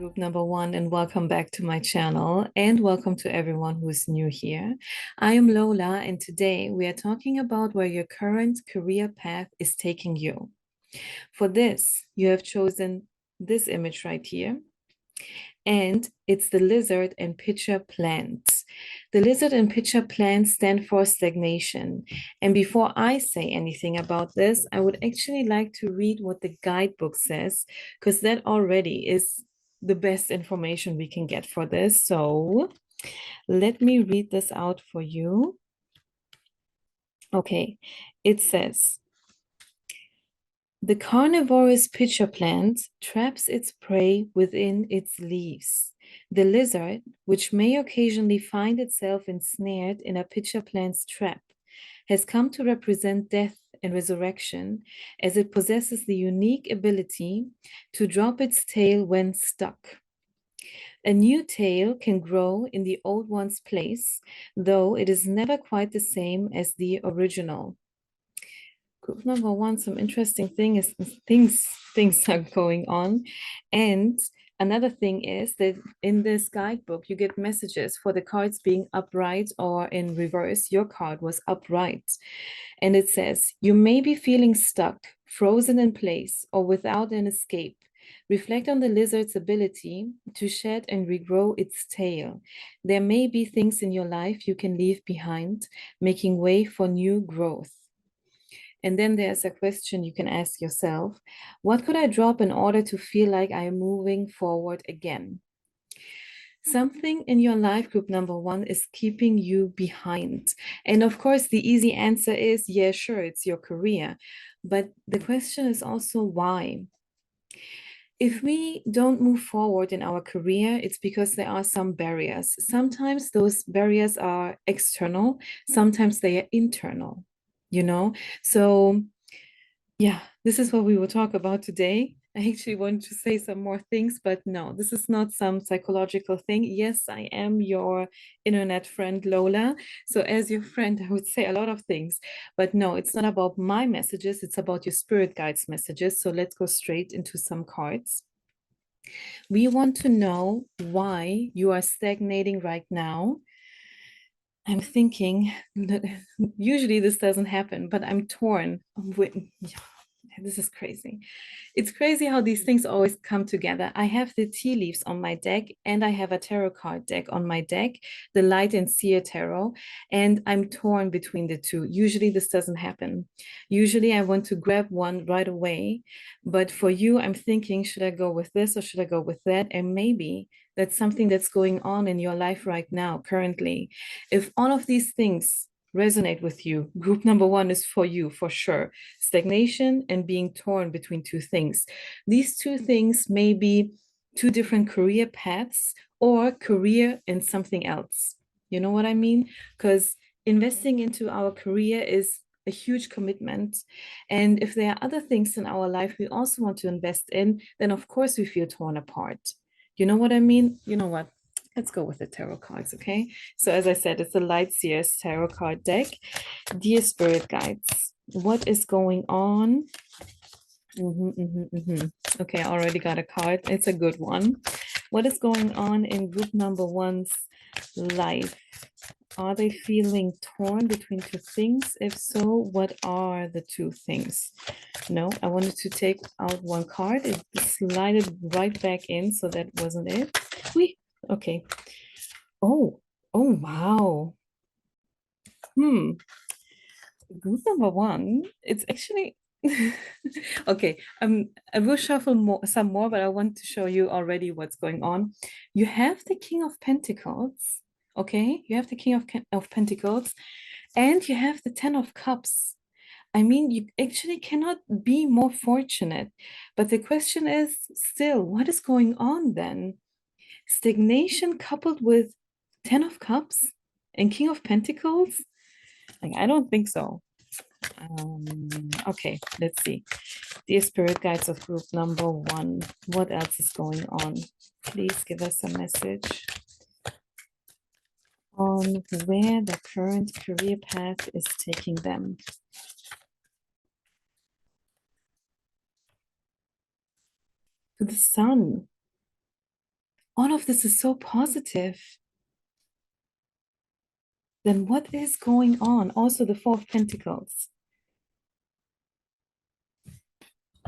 group number one, and welcome back to my channel, and welcome to everyone who is new here. I am Lola, and today we are talking about where your current career path is taking you. For this, you have chosen this image right here, and it's the lizard and pitcher plant. The lizard and pitcher plant stand for stagnation. And before I say anything about this, I would actually like to read what the guidebook says, because that already is the best information we can get for this. So let me read this out for you. Okay, it says, the carnivorous pitcher plant traps its prey within its leaves. The lizard, which may occasionally find itself ensnared in a pitcher plant's trap, has come to represent death and resurrection, as it possesses the unique ability to drop its tail when stuck. A new tail can grow in the old one's place, though it is never quite the same as the original. Group number one, some interesting things are going on. And another thing is that in this guidebook, you get messages for the cards being upright or in reverse. Your card was upright. And it says, you may be feeling stuck, frozen in place, or without an escape. Reflect on the lizard's ability to shed and regrow its tail. There may be things in your life you can leave behind, making way for new growth. And then there's a question you can ask yourself: what could I drop in order to feel like I am moving forward again? Something in your life, group number one, is keeping you behind. And of course, the easy answer is, yeah, sure, it's your career. But the question is also why. If we don't move forward in our career, it's because there are some barriers. Sometimes those barriers are external, sometimes they are internal, you know? So yeah, this is what we will talk about today. I actually want to say some more things, but no, this is not some psychological thing. Yes, I am your internet friend, Lola. So as your friend, I would say a lot of things, but no, it's not about my messages. It's about your spirit guides messages. So let's go straight into some cards. We want to know why you are stagnating right now. I'm thinking, usually this doesn't happen, but I'm torn with, this is crazy. It's crazy how these things always come together. I have the tea leaves on my deck, and I have a tarot card deck on my deck, the Light and Seer Tarot, and I'm torn between the two. Usually this doesn't happen. Usually I want to grab one right away, but for you, I'm thinking, should I go with this or should I go with that? And maybe that's something that's going on in your life right now, currently. If all of these things resonate with you, group number one is for you, for sure. Stagnation and being torn between two things. These two things may be two different career paths or career and something else. You know what I mean? Because investing into our career is a huge commitment. And if there are other things in our life we also want to invest in, then of course we feel torn apart. You know what I mean? You know what? Let's go with the tarot cards, okay? So as I said, it's a Light Seers tarot card deck. Dear spirit guides, what is going on? Okay, I already got a card. It's a good one. What is going on in group number one's life? Are they feeling torn between two things? If so, what are the two things? No, I wanted to take out one card. It slided right back in, so that wasn't it. Okay. Oh, oh, wow. Group number one, it's actually okay. I will shuffle some more, but I want to show you already what's going on. You have the King of Pentacles, okay? You have the King of Pentacles, and you have the Ten of Cups. I mean, you actually cannot be more fortunate. But the question is still, what is going on then? Stagnation coupled with Ten of Cups and King of Pentacles? Like, I don't think so. Okay, let's see. Dear spirit guides of group number one, what else is going on? Please give us a message on where the current career path is taking them. To the sun. All of this is so positive. Then what is going on? Also, the Four of Pentacles.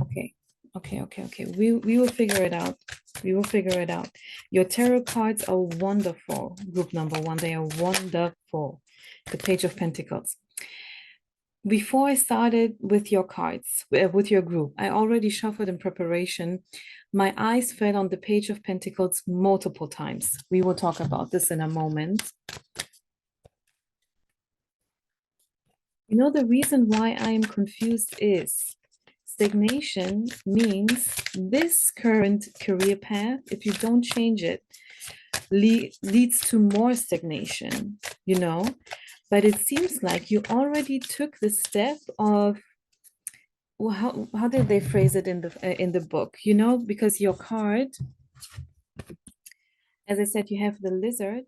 Okay, okay. We will figure it out. We will figure it out. Your tarot cards are wonderful. Group number one, they are wonderful. The Page of Pentacles. Before I started with your cards, with your group, I already shuffled in preparation. My eyes fell on the Page of Pentacles multiple times. We will talk about this in a moment. You know, the reason why I am confused is stagnation means this current career path, if you don't change it, leads to more stagnation, you know? But it seems like you already took the step of, well, how did they phrase it in the book? You know, because your card, as I said, you have the lizard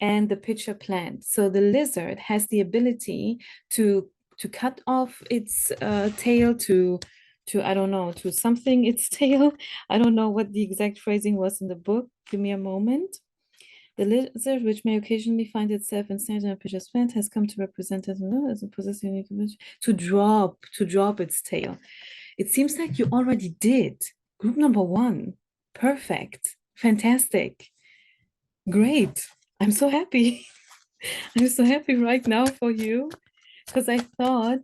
and the pitcher plant. So the lizard has the ability to cut off its tail to I don't know, to something its tail. I don't know what the exact phrasing was in the book. Give me a moment. The lizard, which may occasionally find itself ensnared in a pitcher's plant, has come to represent it as a possessing unique ability to drop its tail. It seems like you already did. Group number one. Perfect. Fantastic. Great. I'm so happy. I'm so happy right now for you because I thought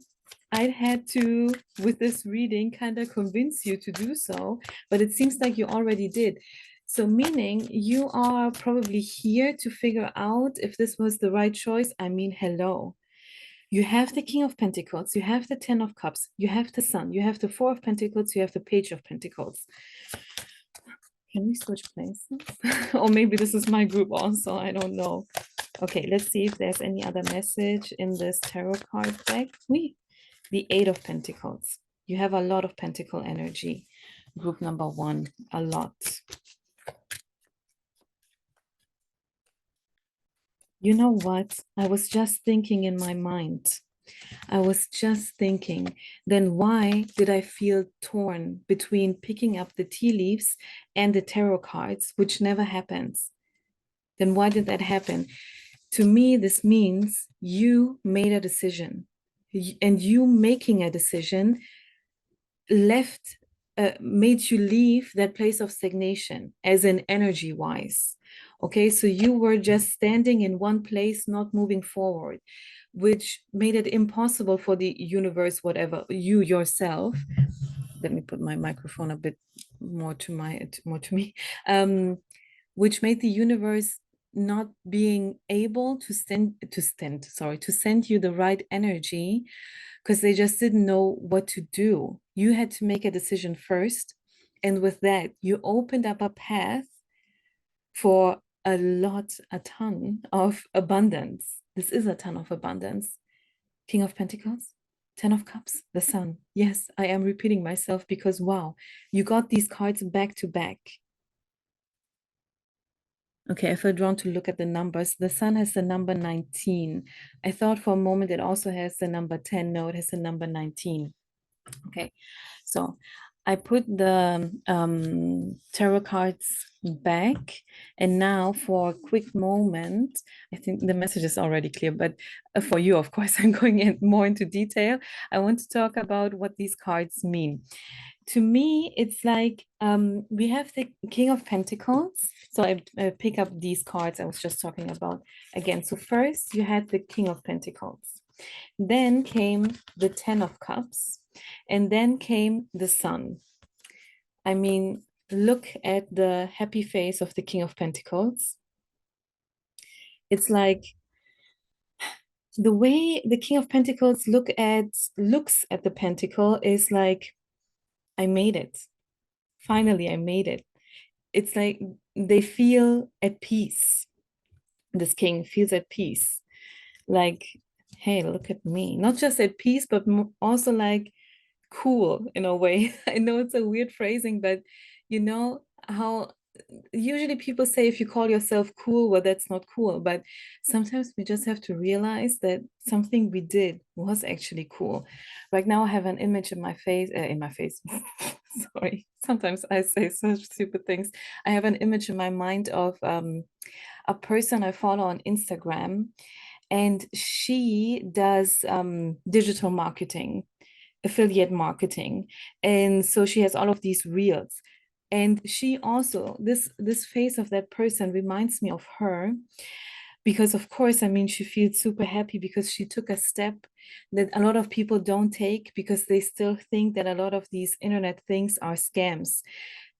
I'd had to, with this reading, kind of convince you to do so, but it seems like you already did. So, meaning you are probably here to figure out if this was the right choice. I mean, hello. You have the King of Pentacles, you have the Ten of Cups, you have the Sun, you have the Four of Pentacles, you have the Page of Pentacles. Can we switch places? Or maybe this is my group also, I don't know. Okay, let's see if there's any other message in this tarot card deck. The Eight of Pentacles. You have a lot of pentacle energy. Group number one, a lot. You know what? I was just thinking in my mind. I was just thinking, then why did I feel torn between picking up the tea leaves and the tarot cards, which never happens? Then why did that happen? To me, this means you made a decision, and you making a decision made you leave that place of stagnation, as in energy wise. Okay, so you were just standing in one place, not moving forward, which made it impossible for the universe, whatever, you yourself. Let me put my microphone a bit more to me. Which made the universe not being able to send you the right energy because they just didn't know what to do. You had to make a decision first. And with that, you opened up a path for a ton of abundance. This is a ton of abundance. King of Pentacles, Ten of Cups, the Sun. Yes, I am repeating myself because wow, you got these cards back to back. Okay, I feel drawn to look at the numbers. The Sun has the number 19. I thought for a moment it also has the number 10. No, it has the number 19. Okay, so I put the tarot cards back, and now for a quick moment, I think the message is already clear, but for you, of course, I'm going in more into detail. I want to talk about what these cards mean. To me, it's like we have the King of Pentacles. So I pick up these cards I was just talking about again. So first you had the King of Pentacles. Then came the Ten of Cups. And then came the Sun. I mean, look at the happy face of the King of Pentacles. It's like the way the King of Pentacles looks at the pentacle is like, I made it. Finally, I made it. It's like they feel at peace. This king feels at peace. Like, hey, look at me. Not just at peace, but also like cool in a way. I know it's a weird phrasing, but you know how usually people say if you call yourself cool, well, that's not cool. But sometimes we just have to realize that something we did was actually cool. Right now, I have an image in my face. Sorry, sometimes I say such stupid things. I have an image in my mind of a person I follow on Instagram, and she does digital marketing, affiliate marketing, and so she has all of these reels. And she also, this face of that person reminds me of her, because of course, I mean, she feels super happy because she took a step that a lot of people don't take, because they still think that a lot of these internet things are scams.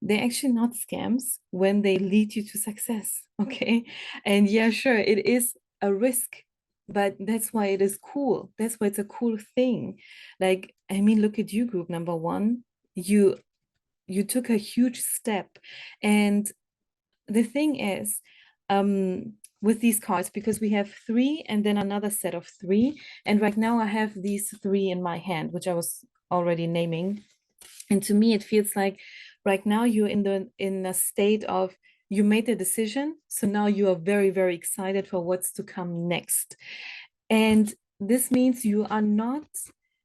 They're actually not scams when they lead you to success. Okay. And yeah, sure, it is a risk, but that's why it is cool. That's why it's a cool thing. Like, I mean, look at you, group number one. You took a huge step. And the thing is, with these cards, because we have three and then another set of three, and right now I have these three in my hand, which I was already naming. And to me, it feels like right now you're in a state of, you made a decision, so now you are very, very excited for what's to come next. And this means you are not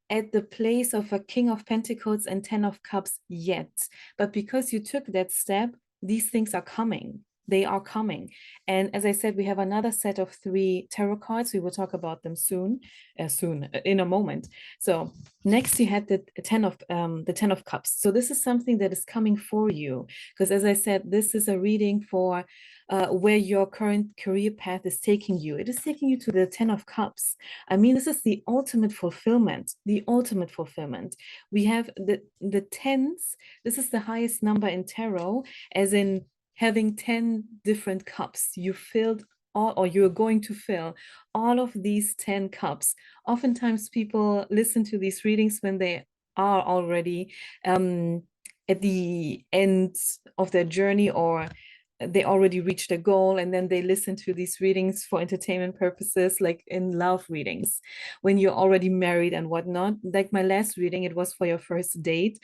at the place of a King of Pentacles and Ten of Cups yet. But because you took that step, these things are coming. They are coming. And as I said, we have another set of three tarot cards. We will talk about them in a moment. So next you had the Ten of Cups. So this is something that is coming for you. Because as I said, this is a reading for where your current career path is taking you. It is taking you to the Ten of Cups. I mean, this is the ultimate fulfillment, the ultimate fulfillment. We have the tens. This is the highest number in tarot, as in having 10 different cups. You filled all, or you're going to fill all of these 10 cups. Oftentimes people listen to these readings when they are already at the end of their journey, or they already reached a goal, and then they listen to these readings for entertainment purposes, like in love readings when you're already married and whatnot. Like my last reading, it was for your first date.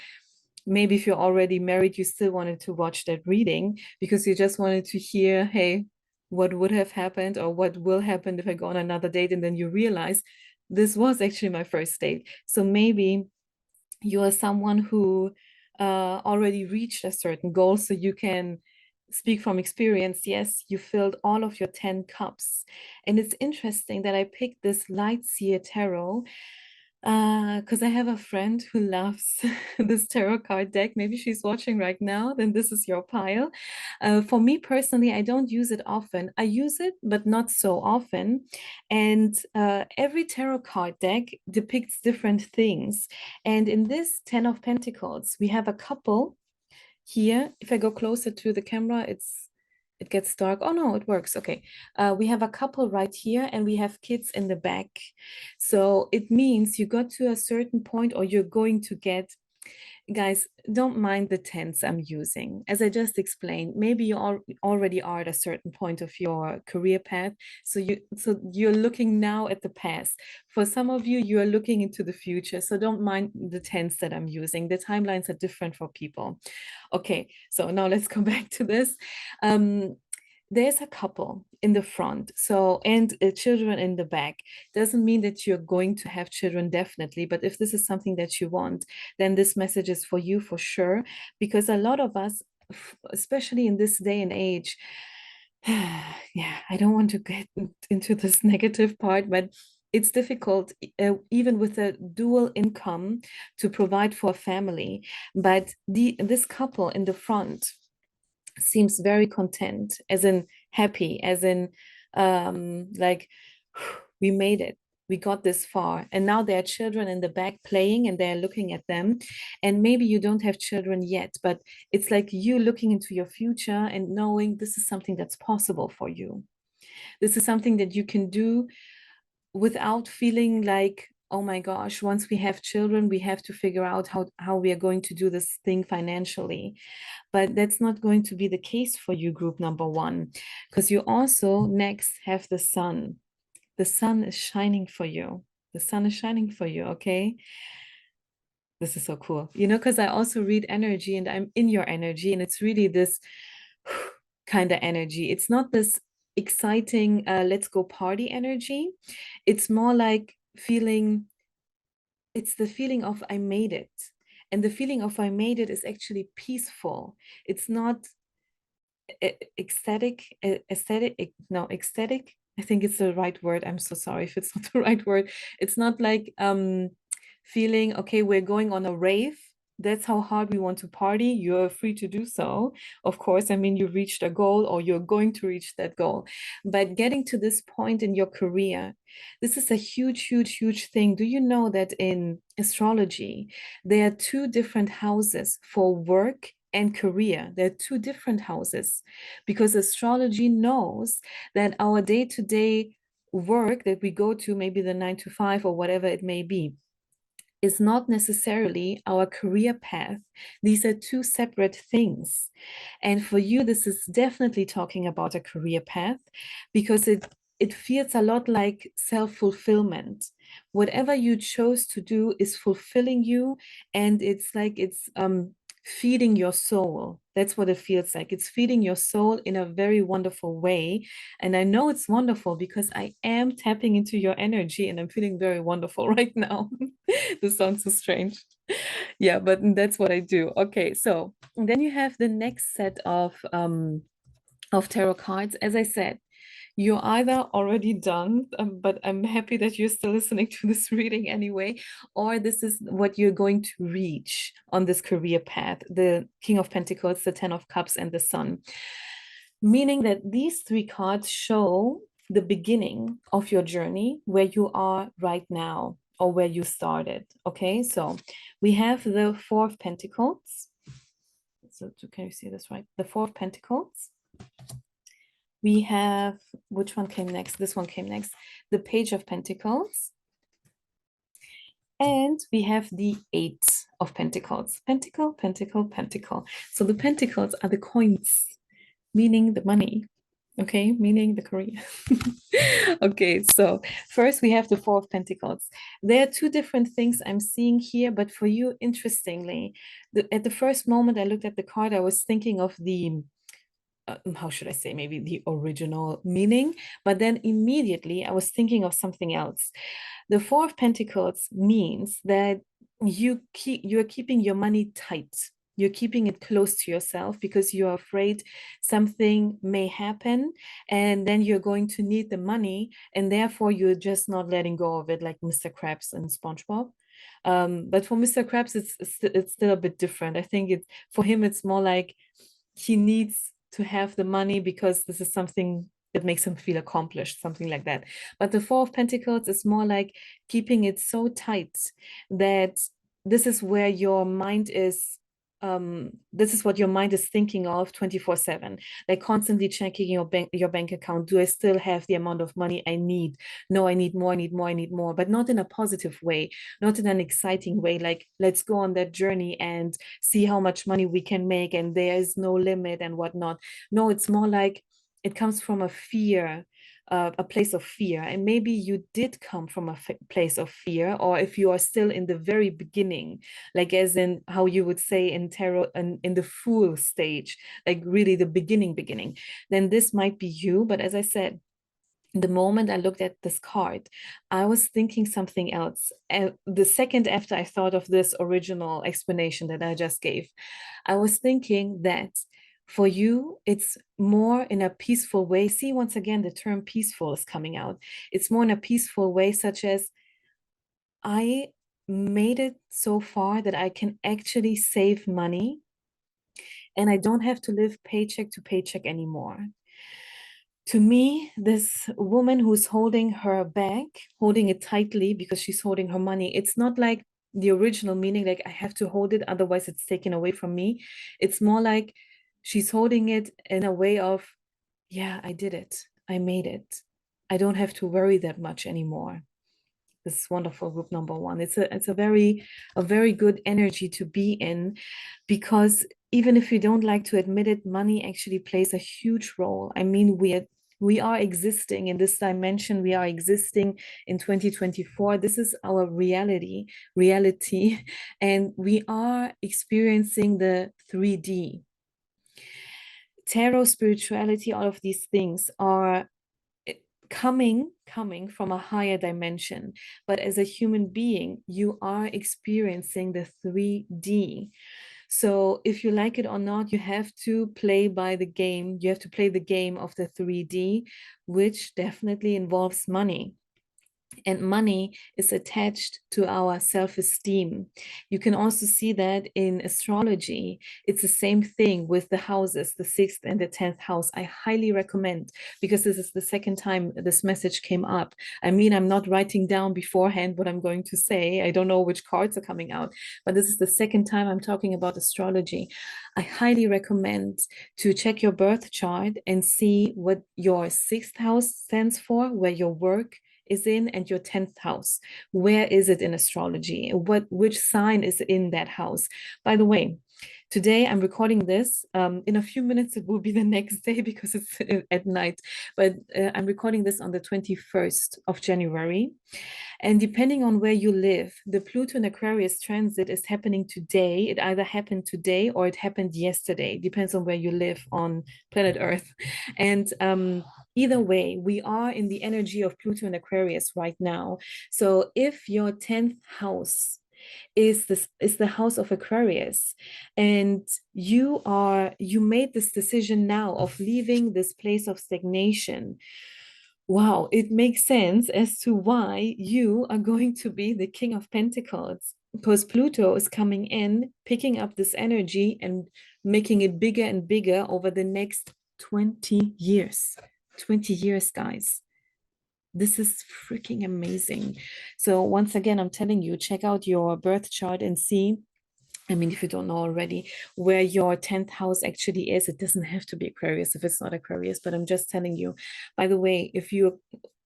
Maybe if you're already married, you still wanted to watch that reading because you just wanted to hear, hey, what would have happened or what will happen if I go on another date, and then you realize this was actually my first date. So maybe you are someone who already reached a certain goal, so you can speak from experience. Yes, you filled all of your 10 cups. And it's interesting that I picked this Light Seer Tarot because I have a friend who loves this tarot card deck. Maybe she's watching right now, then this is your pile. For me personally, I don't use it often. I use it, but not so often. And every tarot card deck depicts different things. And in this Ten of Pentacles, we have a couple here. If I go closer to the camera, it gets dark. Oh no, it works. Okay. We have a couple right here, and we have kids in the back. So it means you got to a certain point, or you're going to get, guys, don't mind the tense I'm using. As I just explained, maybe you already are at a certain point of your career path. So you're looking now at the past. For some of you, you are looking into the future. So don't mind the tense that I'm using. The timelines are different for people. Okay, so now let's go back to this. There's a couple in the front, so, and children in the back. Doesn't mean that you're going to have children, definitely, but if this is something that you want, then this message is for you for sure, because a lot of us, especially in this day and age, yeah, I don't want to get into this negative part, but it's difficult, even with a dual income, to provide for a family. But this couple in the front seems very content, as in happy, as in like, we made it, we got this far. And now there are children in the back playing, and they're looking at them. And maybe you don't have children yet, but it's like you looking into your future and knowing this is something that's possible for you. This is something that you can do without feeling like, oh my gosh, once we have children, we have to figure out how we are going to do this thing financially. But that's not going to be the case for you, group number one, because you also next have the sun. The sun is shining for you. The sun is shining for you, okay? This is so cool, because I also read energy, and I'm in your energy, and it's really this kind of energy. It's not this exciting, let's go party energy. It's more like feeling, it's the feeling of I made it. And the feeling of I made it is actually peaceful. It's not ecstatic, no, ecstatic. I think it's the right word. I'm so sorry if it's not the right word. It's not like feeling, okay, we're going on a rave. That's how hard we want to party. You're free to do so. Of course, I mean, you reached a goal or you're going to reach that goal. But getting to this point in your career, this is a huge, huge, huge thing. Do you know that in astrology, there are two different houses for work and career? There are two different houses because astrology knows that our day-to-day work that we go to, maybe the 9 to 5 or whatever it may be, is not necessarily our career path. These are two separate things. And for you, this is definitely talking about a career path because it feels a lot like self-fulfillment. Whatever you chose to do is fulfilling you, and it's like it's feeding your soul. That's what it feels like. It's feeding your soul in a very wonderful way. And I know it's wonderful because I am tapping into your energy and I'm feeling very wonderful right now. This sounds so strange. Yeah, but that's what I do. Okay, so then you have the next set of tarot cards. As I said, you're either already done, but I'm happy that you're still listening to this reading anyway, or this is what you're going to reach on this career path, the King of Pentacles, the Ten of Cups, and the Sun. Meaning that these three cards show the beginning of your journey, where you are right now or where you started. Okay, so we have the Four of Pentacles. So can you see this right? The Four of Pentacles. We have, which one came next? This one came next. The Page of Pentacles. And we have the Eight of Pentacles. Pentacle, pentacle, pentacle. So the pentacles are the coins, meaning the money. Okay, meaning the career. Okay, so first we have the Four of Pentacles. There are two different things I'm seeing here, but for you, interestingly, at the first moment I looked at the card, I was thinking of the how should I say, maybe the original meaning, but then immediately I was thinking of something else. The Four of Pentacles means that you're keeping your money tight. You're keeping it close to yourself because you're afraid something may happen and then you're going to need the money, and therefore you're just not letting go of it, like Mr. Krabs and SpongeBob. But for Mr. Krabs, it's still a bit different. I think for him it's more like he needs to have the money because this is something that makes him feel accomplished, something like that. But the Four of Pentacles is more like keeping it so tight that this is where your mind is, this is what your mind is thinking of 24/7, like constantly checking your bank account. Do I still have the amount of money I need? No, I need more, I need more, I need more, but not in a positive way, not in an exciting way, like let's go on that journey and see how much money we can make and there is no limit and whatnot. No, it's more like it comes from a fear, a place of fear. And maybe you did come from a place of fear, or if you are still in the very beginning, like as in how you would say in tarot, and in the Fool stage, like really the beginning, then this might be you. But as I said, the moment I looked at this card, I was thinking something else. And the second after I thought of this original explanation that I just gave, I was thinking that for you, it's more in a peaceful way. See, once again, the term peaceful is coming out. It's more in a peaceful way, such as I made it so far that I can actually save money and I don't have to live paycheck to paycheck anymore. To me, this woman who's holding her bag, holding it tightly because she's holding her money, it's not like the original meaning, like I have to hold it, otherwise it's taken away from me. It's more like she's holding it in a way of, yeah, I did it. I made it. I don't have to worry that much anymore. This is wonderful, group number one. It's a very good energy to be in, because even if you don't like to admit it, money actually plays a huge role. I mean, we are existing in this dimension. We are existing in 2024. This is our reality, and we are experiencing the 3D. tarot, spirituality, all of these things are coming from a higher dimension. But as a human being, you are experiencing the 3D. So if you like it or not, you have to play by the game. You have to play the game of the 3D, which definitely involves money. And money is attached to our self-esteem. You can also see that in astrology. It's the same thing with the houses, the 6th and the 10th house. I highly recommend, because this is the second time this message came up. I mean, I'm not writing down beforehand what I'm going to say. I don't know which cards are coming out, but this is the second time I'm talking about astrology. I highly recommend to check your birth chart and see what your 6th house stands for, where your work is in, and your 10th house. Where is it in astrology? Which sign is in that house? By the way, today I'm recording this. In a few minutes, it will be the next day because it's at night. But I'm recording this on the 21st of January. And depending on where you live, the Pluto and Aquarius transit is happening today. It either happened today or it happened yesterday. Depends on where you live on planet Earth. And either way, we are in the energy of Pluto and Aquarius right now. So if your 10th house is the house of Aquarius, and you made this decision now of leaving this place of stagnation, wow, it makes sense as to why you are going to be the King of Pentacles, because Pluto is coming in, picking up this energy and making it bigger and bigger over the next 20 years. 20 years, guys. This is freaking amazing. So once again, I'm telling you, check out your birth chart and see, I mean, if you don't know already, where your 10th house actually is. It doesn't have to be Aquarius if it's not Aquarius, but I'm just telling you. By the way, if you're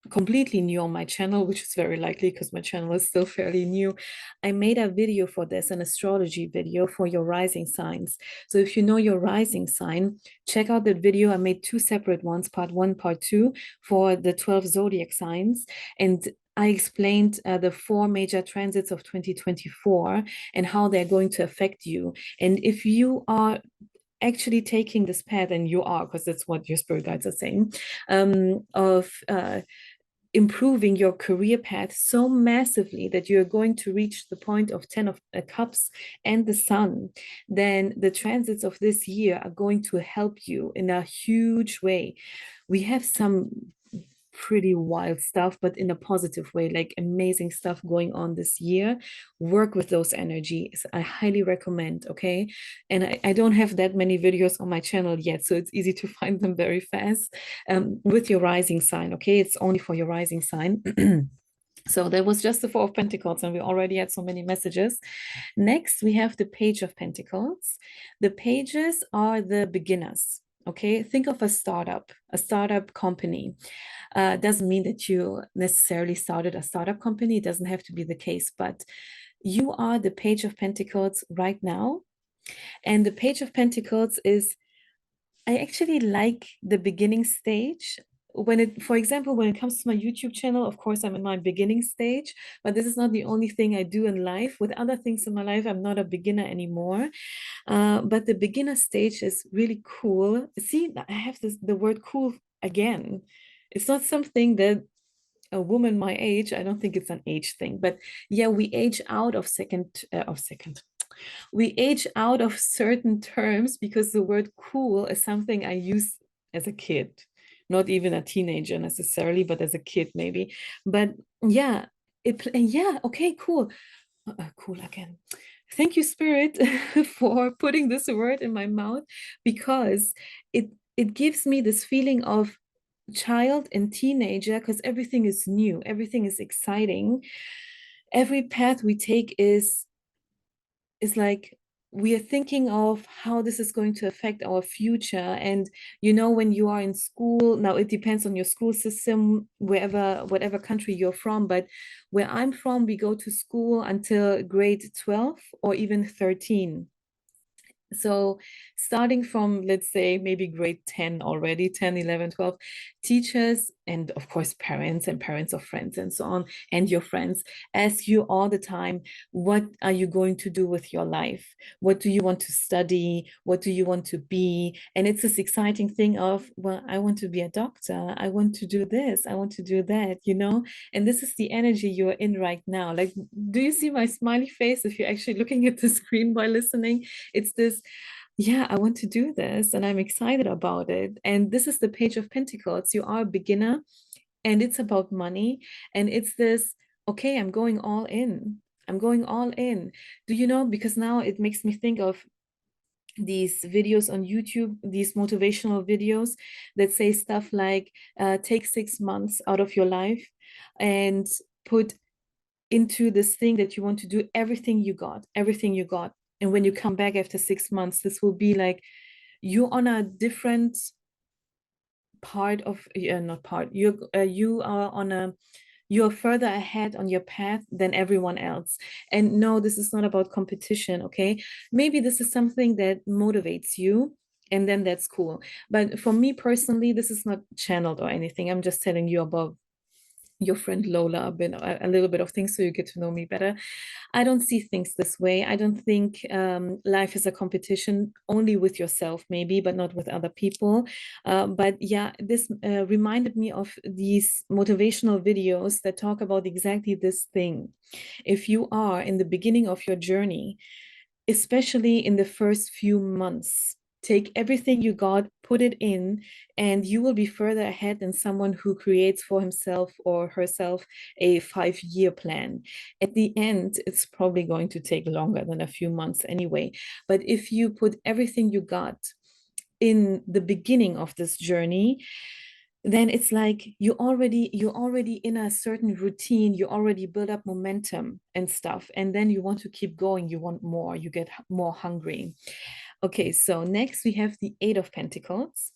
completely new on my channel, which is very likely because my channel is still fairly new, I made a video for this, an astrology video for your rising signs. So if you know your rising sign, check out that video. I made 2 separate ones, part 1, part 2, for the 12 zodiac signs. And I explained the 4 major transits of 2024 and how they're going to affect you. And if you are actually taking this path, and you are, because that's what your spirit guides are saying, of improving your career path so massively that you're going to reach the point of 10 of cups and the sun, then the transits of this year are going to help you in a huge way. We have some pretty wild stuff, but in a positive way, like amazing stuff going on this year. Work with those energies. I highly recommend, okay? And I don't have that many videos on my channel yet, so it's easy to find them very fast. With your rising sign, okay? It's only for your rising sign. So there was just the 4 of Pentacles, and we already had so many messages. Next, we have the Page of Pentacles. The pages are the beginners. Okay, think of a startup company. Doesn't mean that you necessarily started a startup company. It doesn't have to be the case, but you are the Page of Pentacles right now. And the Page of Pentacles is, I actually like the beginning stage. For example, when it comes to my YouTube channel, of course, I'm in my beginning stage, but this is not the only thing I do in life. With other things in my life, I'm not a beginner anymore. But the beginner stage is really cool. See, I have the word cool again. It's not something that a woman my age, I don't think it's an age thing, but yeah, we age out of we age out of certain terms because the word cool is something I used as a kid, not even a teenager necessarily, but as a kid maybe. But yeah, okay, cool. Cool again. Thank you, Spirit, for putting this word in my mouth, because it gives me this feeling of child and teenager, because everything is new, everything is exciting. Every path we take is like we are thinking of how this is going to affect our future. And when you are in school now, it depends on your school system, whatever country you're from, but where I'm from, we go to school until grade 12 or even 13. So starting from, let's say, maybe grade 10 already, 10, 11, 12, teachers and of course parents and parents of friends and so on, and your friends ask you all the time, what are you going to do with your life? What do you want to study? What do you want to be? And it's this exciting thing of, well, I want to be a doctor, I want to do this, I want to do that, you know. And this is the energy you're in right now. Like, do you see my smiley face if you're actually looking at the screen while listening? It's this, yeah, I want to do this and I'm excited about it. And this is the Page of Pentacles. You are a beginner and it's about money. And it's this, okay, I'm going all in. I'm going all in. Do you know? Because now it makes me think of these videos on YouTube, these motivational videos that say stuff like, take 6 months out of your life and put into this thing that you want to do everything you got, everything you got. And when you come back after 6 months, this will be like you're on a different part of, not part, you are on a, you're further ahead on your path than everyone else. And no, this is not about competition, okay? Maybe this is something that motivates you, and then that's cool. But for me personally, this is not channeled or anything. I'm just telling you about your friend Lola, a little bit of things so you get to know me better. I don't see things this way. I don't think life is a competition only with yourself, maybe, but not with other people. But yeah, this reminded me of these motivational videos that talk about exactly this thing. If you are in the beginning of your journey, especially in the first few months, take everything you got, put it in, and you will be further ahead than someone who creates for himself or herself a 5-year plan. At the end, it's probably going to take longer than a few months anyway. But if you put everything you got in the beginning of this journey, then it's like you're already in a certain routine, you already build up momentum and stuff, and then you want to keep going, you want more, you get more hungry. Okay, so next we have the Eight of Pentacles.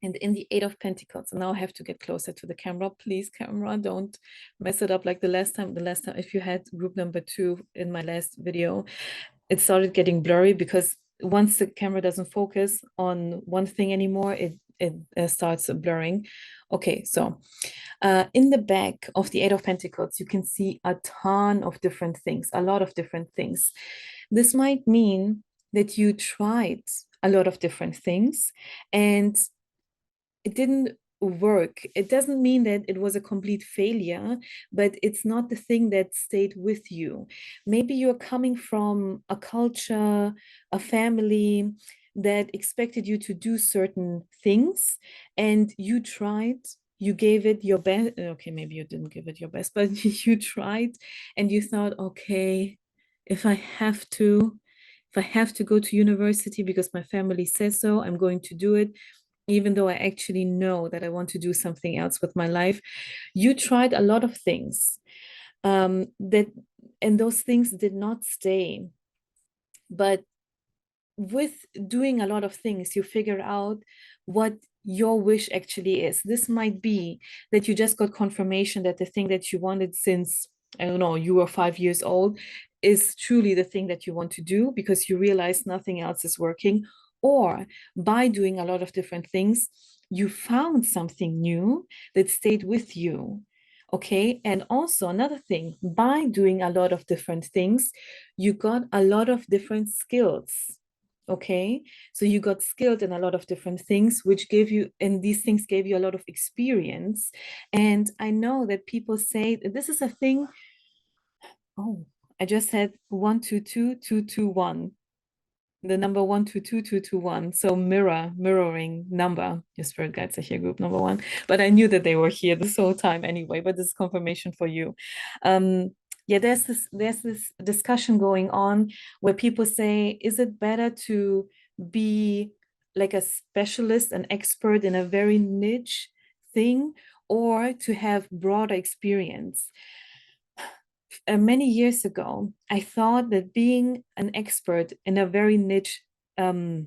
And in the Eight of Pentacles, and now I have to get closer to the camera. Please, camera, don't mess it up like the last time. The last time, if you had group number 2 in my last video, it started getting blurry because once the camera doesn't focus on one thing anymore, it starts blurring. Okay, so in the back of the Eight of Pentacles, you can see a ton of different things, a lot of different things. This might mean that you tried a lot of different things and it didn't work. It doesn't mean that it was a complete failure, but it's not the thing that stayed with you. Maybe you're coming from a culture, a family that expected you to do certain things, and you tried, you gave it your best. Okay, maybe you didn't give it your best, but you tried and you thought, okay, if I have to, if I have to go to university because my family says so, I'm going to do it, even though I actually know that I want to do something else with my life. You tried a lot of things, that, and those things did not stay. But with doing a lot of things, you figure out what your wish actually is. This might be that you just got confirmation that the thing that you wanted since, I don't know, you were 5 years old is truly the thing that you want to do because you realize nothing else is working. Or by doing a lot of different things, you found something new that stayed with you. Okay. And also another thing, by doing a lot of different things, you got a lot of different skills. Okay, so you got skilled in a lot of different things, which gave you, and these things gave you a lot of experience. And I know that people say this is a thing. Oh, I just said 122 221, the number 122 221. So mirroring number. Your spirit guides are here, group number 1. But I knew that they were here this whole time anyway, but this is confirmation for you. Yeah, there's this discussion going on where people say, is it better to be like a specialist, an expert in a very niche thing, or to have broader experience? Many years ago, I thought that being an expert in a very niche um,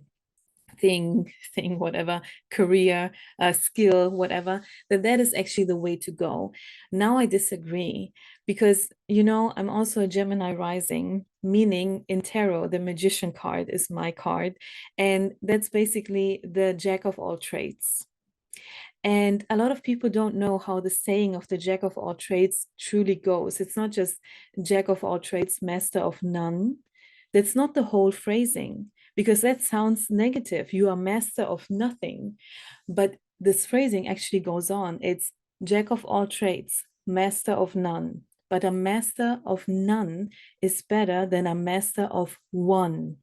thing, whatever, career, skill, whatever, that is actually the way to go. Now I disagree because, you know, I'm also a Gemini rising, meaning in tarot, the magician card is my card. And that's basically the jack of all trades. And a lot of people don't know how the saying of the jack of all trades truly goes. It's not just jack of all trades, master of none. That's not the whole phrasing, because that sounds negative. You are master of nothing. But this phrasing actually goes on. It's jack of all trades, master of none. But a master of none is better than a master of one.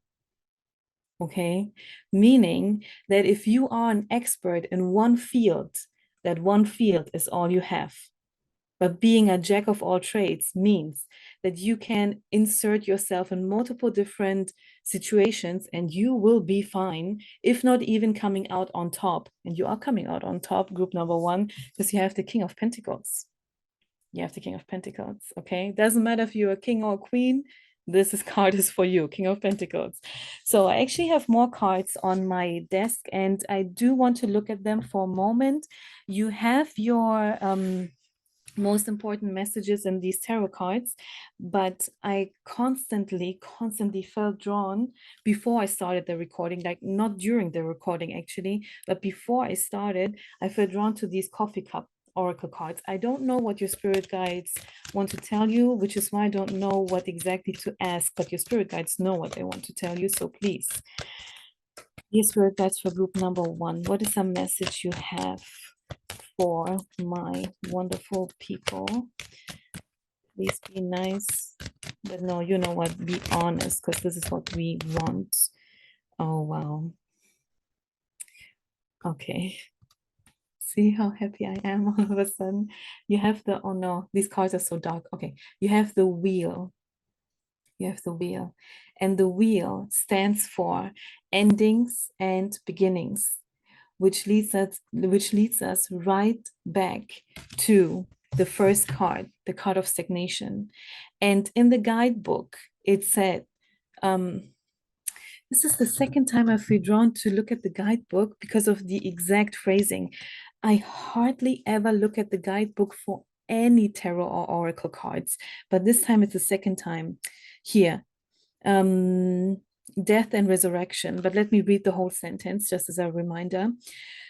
Okay, meaning that if you are an expert in one field, that one field is all you have. But being a jack of all trades means that you can insert yourself in multiple different situations and you will be fine, if not even coming out on top. And you are coming out on top, group number one, because you have the King of Pentacles. You have the King of Pentacles, okay? Doesn't matter if you're a king or a queen, this card is for you, King of Pentacles. So I actually have more cards on my desk and I do want to look at them for a moment. You have your most important messages in these tarot cards, but I constantly felt drawn before I started the recording, like not during the recording actually, but before I started, I felt drawn to these coffee cup oracle cards. I don't know what your spirit guides want to tell you, which is why I don't know what exactly to ask, but your spirit guides know what they want to tell you. So please, dear spirit guides for group number one, what is a message you have for my wonderful people? Please be nice. But no, you know what? Be honest, because this is what we want. Oh, wow. Okay. See how happy I am all of a sudden? You have the, oh no, these cards are so dark. Okay. You have the wheel. You have the wheel. And the wheel stands for endings and beginnings, which leads us right back to the first card, the card of stagnation. And in the guidebook, it said, this is the second time I feel drawn to look at the guidebook because of the exact phrasing. I hardly ever look at the guidebook for any tarot or oracle cards, but this time it's the second time. Here, um, death and resurrection. But let me read the whole sentence just as a reminder.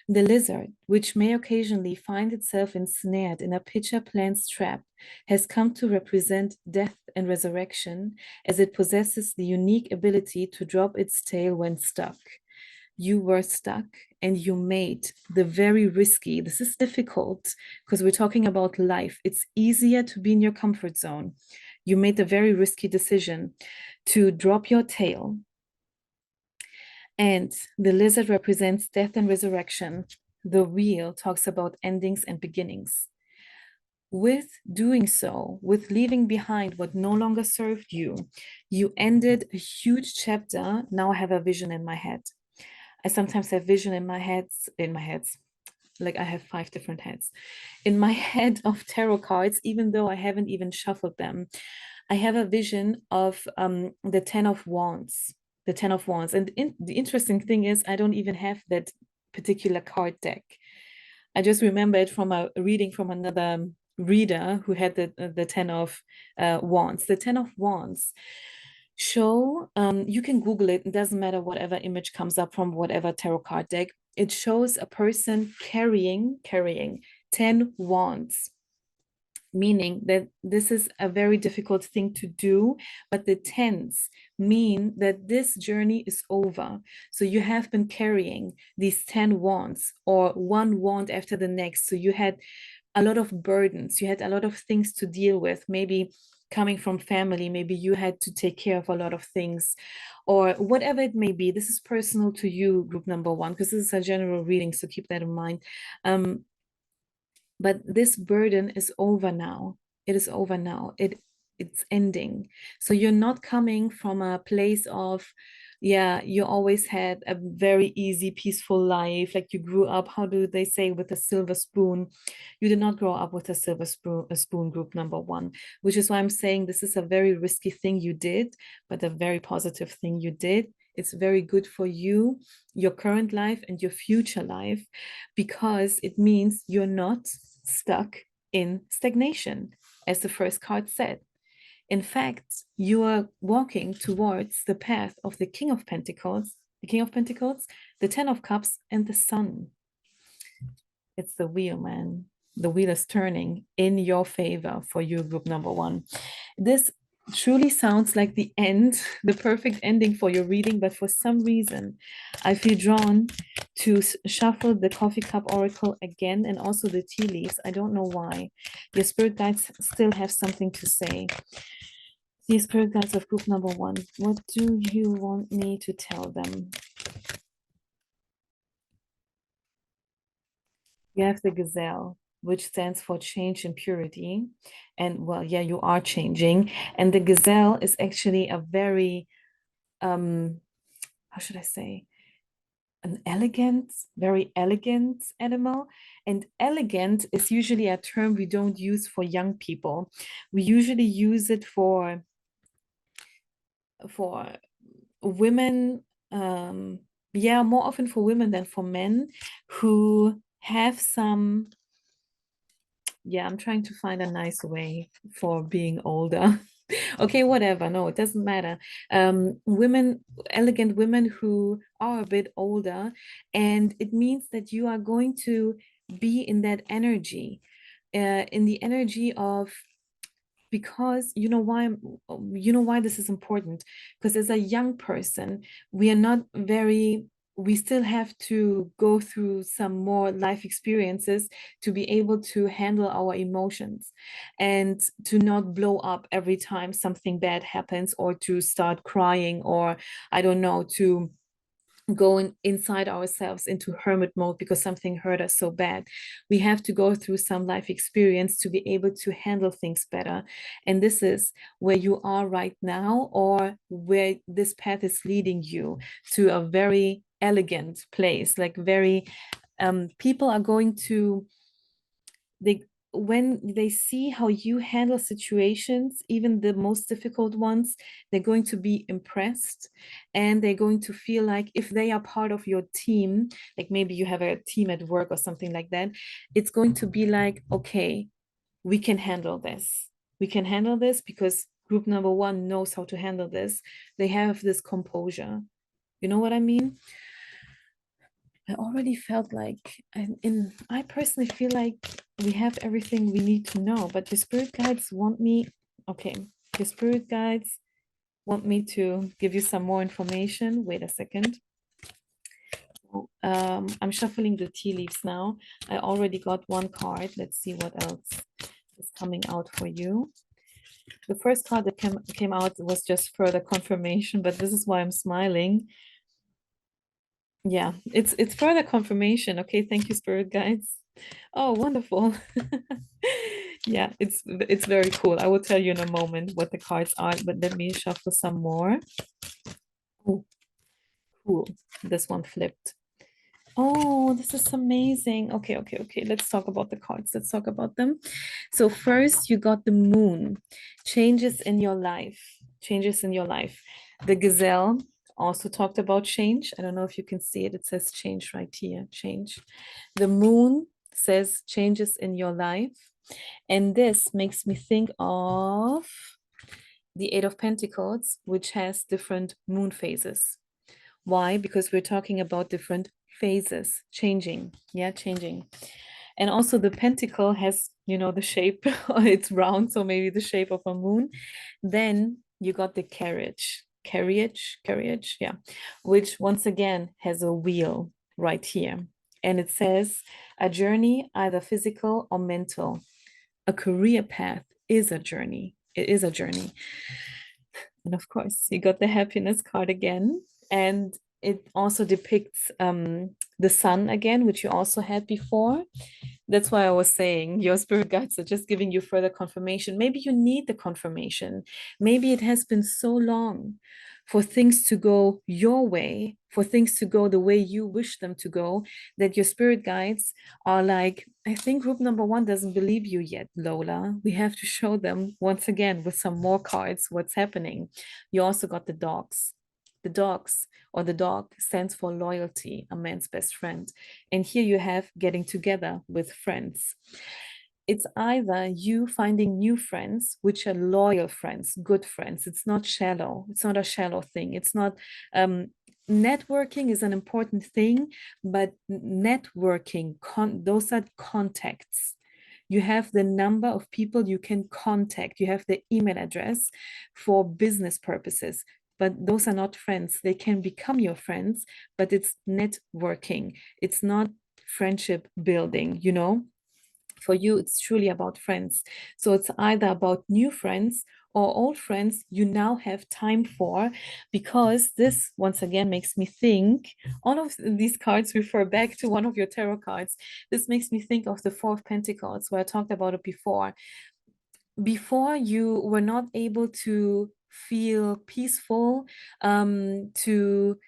The lizard, which may occasionally find itself ensnared in a pitcher plant's trap, has come to represent death and resurrection, as it possesses the unique ability to drop its tail when stuck. You were stuck and you made the very risky, this is difficult because we're talking about life. It's easier to be in your comfort zone. You made the very risky decision to drop your tail. And the lizard represents death and resurrection. The wheel talks about endings and beginnings. With doing so, with leaving behind what no longer served you, you ended a huge chapter. Now I have a vision in my head. I sometimes have vision in my heads, like I have 5 different heads. In my head of tarot cards, even though I haven't even shuffled them, I have a vision of the Ten of Wands, the Ten of Wands. And the interesting thing is, I don't even have that particular card deck. I just remember it from a reading from another reader who had the Ten of Wands. The Ten of Wands show, you can Google it. It doesn't matter whatever image comes up from whatever tarot card deck. It shows a person carrying 10 wands, meaning that this is a very difficult thing to do, but the tens mean that this journey is over. So you have been carrying these 10 wands or one wand after the next. So you had a lot of burdens, you had a lot of things to deal with, maybe coming from family, maybe you had to take care of a lot of things or whatever it may be. This is personal to you, group number one, because this is a general reading, so keep that in mind. But this burden is over now. It is over now. It's ending. So you're not coming from a place of, yeah, you always had a very easy, peaceful life. Like you grew up, how do they say, with a silver spoon? You did not grow up with a silver spoon, group number one, which is why I'm saying this is a very risky thing you did, but a very positive thing you did. It's very good for you, your current life and your future life, because it means you're not stuck in stagnation, as the first card said. In fact, you are walking towards the path of the King of Pentacles, the Ten of Cups, and the Sun. It's the wheel, man. The wheel is turning in your favor for you, group number one. This truly sounds like the end, the perfect ending for your reading, but for some reason, I feel drawn to shuffle the coffee cup oracle again and also the tea leaves. I don't know why. Your spirit guides still have something to say. The spirit guides of group number one, what do you want me to tell them? You have the gazelle, which stands for change and purity. And well, yeah, you are changing. And the gazelle is actually a very, how should I say, an elegant, very elegant animal. And elegant is usually a term we don't use for young people. We usually use it for women, yeah, more often for women than for men who have some, yeah, I'm trying to find a nice way for being older. Okay, whatever. No, it doesn't matter. Women, elegant women who are a bit older, and it means that you are going to be in that energy, in the energy of, because you know why this is important, because as a young person we are not very, we still have to go through some more life experiences to be able to handle our emotions and to not blow up every time something bad happens, or to start crying, or I don't know, to going inside ourselves into hermit mode because something hurt us so bad. We have to go through some life experience to be able to handle things better. And this is where you are right now, or where this path is leading you to a very elegant place, like very, people are going to, they, when they see how you handle situations, even the most difficult ones, they're going to be impressed, and they're going to feel like if they are part of your team, like maybe you have a team at work or something like that, it's going to be like, okay, we can handle this. We can handle this because group number one knows how to handle this. They have this composure. You know what I mean? I already felt like, I personally feel like we have everything we need to know, but the spirit guides want me, okay, the spirit guides want me to give you some more information. Wait a second. I'm shuffling the tea leaves now. I already got one card. Let's see what else is coming out for you. The first card that came out was just further confirmation, but this is why I'm smiling. Yeah, it's further confirmation. Okay, thank you, spirit guides. Oh, wonderful. Yeah, it's very cool. I will tell you in a moment what the cards are, but let me shuffle some more. Oh, cool. This one flipped. Oh, this is amazing. Okay, okay, okay. Let's talk about the cards. Let's talk about them. So first you got the moon. Changes in your life. Changes in your life. The gazelle also talked about change. I don't know if you can see it. It says change right here. Change. The moon says changes in your life. And this makes me think of the Eight of Pentacles, which has different moon phases. Why? Because we're talking about different phases, changing. Yeah, changing. And also the pentacle has, the shape, it's round, so maybe the shape of a moon. Then you got the carriage, yeah, which once again has a wheel right here. And it says a journey, either physical or mental. A career path is a journey. It is a journey. And of course, you got the happiness card again. And it also depicts the sun again, which you also had before. That's why I was saying your spirit guides are just giving you further confirmation. Maybe you need the confirmation. Maybe it has been so long for things to go your way, for things to go the way you wish them to go, that your spirit guides are like, I think group number one doesn't believe you yet, Lola. We have to show them once again with some more cards what's happening. You also got the dogs. The dogs, or the dog, stands for loyalty, a man's best friend. And here you have getting together with friends. It's either you finding new friends, which are loyal friends, good friends. It's not shallow. It's not a shallow thing. It's not networking is an important thing, but networking, those are contacts. You have the number of people you can contact. You have the email address for business purposes, but those are not friends. They can become your friends, but it's networking. It's not friendship building, you know? For you, it's truly about friends. So it's either about new friends or old friends you now have time for, because this once again makes me think all of these cards refer back to one of your tarot cards. This makes me think of the Four of Pentacles, where I talked about it before. Before, you were not able to feel peaceful, to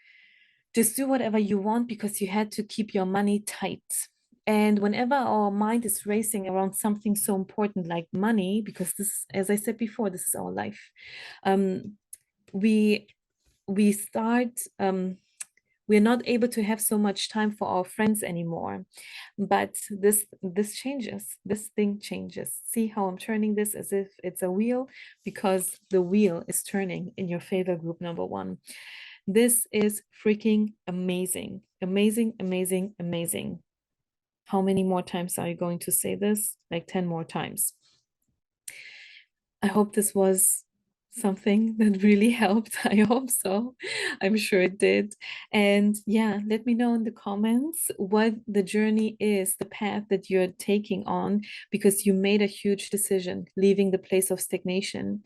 just do whatever you want because you had to keep your money tight. And whenever our mind is racing around something so important like money, because this, as I said before, this is our life, um, we we start we're not able to have so much time for our friends anymore. But this changes. This thing changes. See how I'm turning this as if it's a wheel, because the wheel is turning in your favor, group number one. This is freaking amazing. Amazing, amazing, amazing. How many more times are you going to say this? Like 10 more times. I hope this was something that really helped. I hope so. I'm sure it did. And yeah, let me know in the comments what the journey is, the path that you're taking on, because you made a huge decision, leaving the place of stagnation.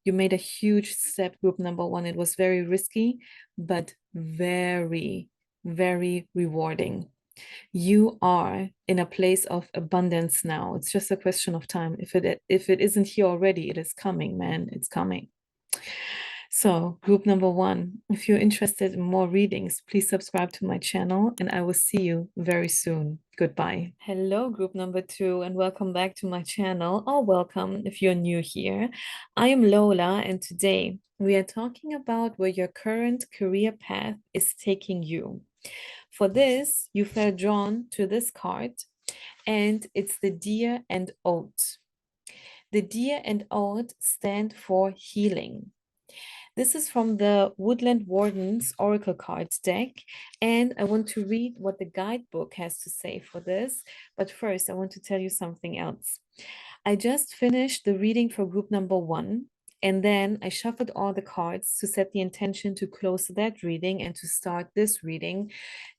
You made a huge step, group number one. It was very risky, but very, very rewarding. You are in a place of abundance now. It's just a question of time. If it isn't here already, it is coming, man. It's coming. So, group number one, if you're interested in more readings, please subscribe to my channel and I will see you very soon. Goodbye. Hello, group number two, and welcome back to my channel, or welcome if you're new here. I am Lola, and today we are talking about where your current career path is taking you. For this, you felt drawn to this card, and it's the Deer and Oat. The Deer and Oat stand for healing. This is from the Woodland Wardens Oracle Cards deck, and I want to read what the guidebook has to say for this. But first, I want to tell you something else. I just finished the reading for group number one, and then I shuffled all the cards to set the intention to close that reading and to start this reading.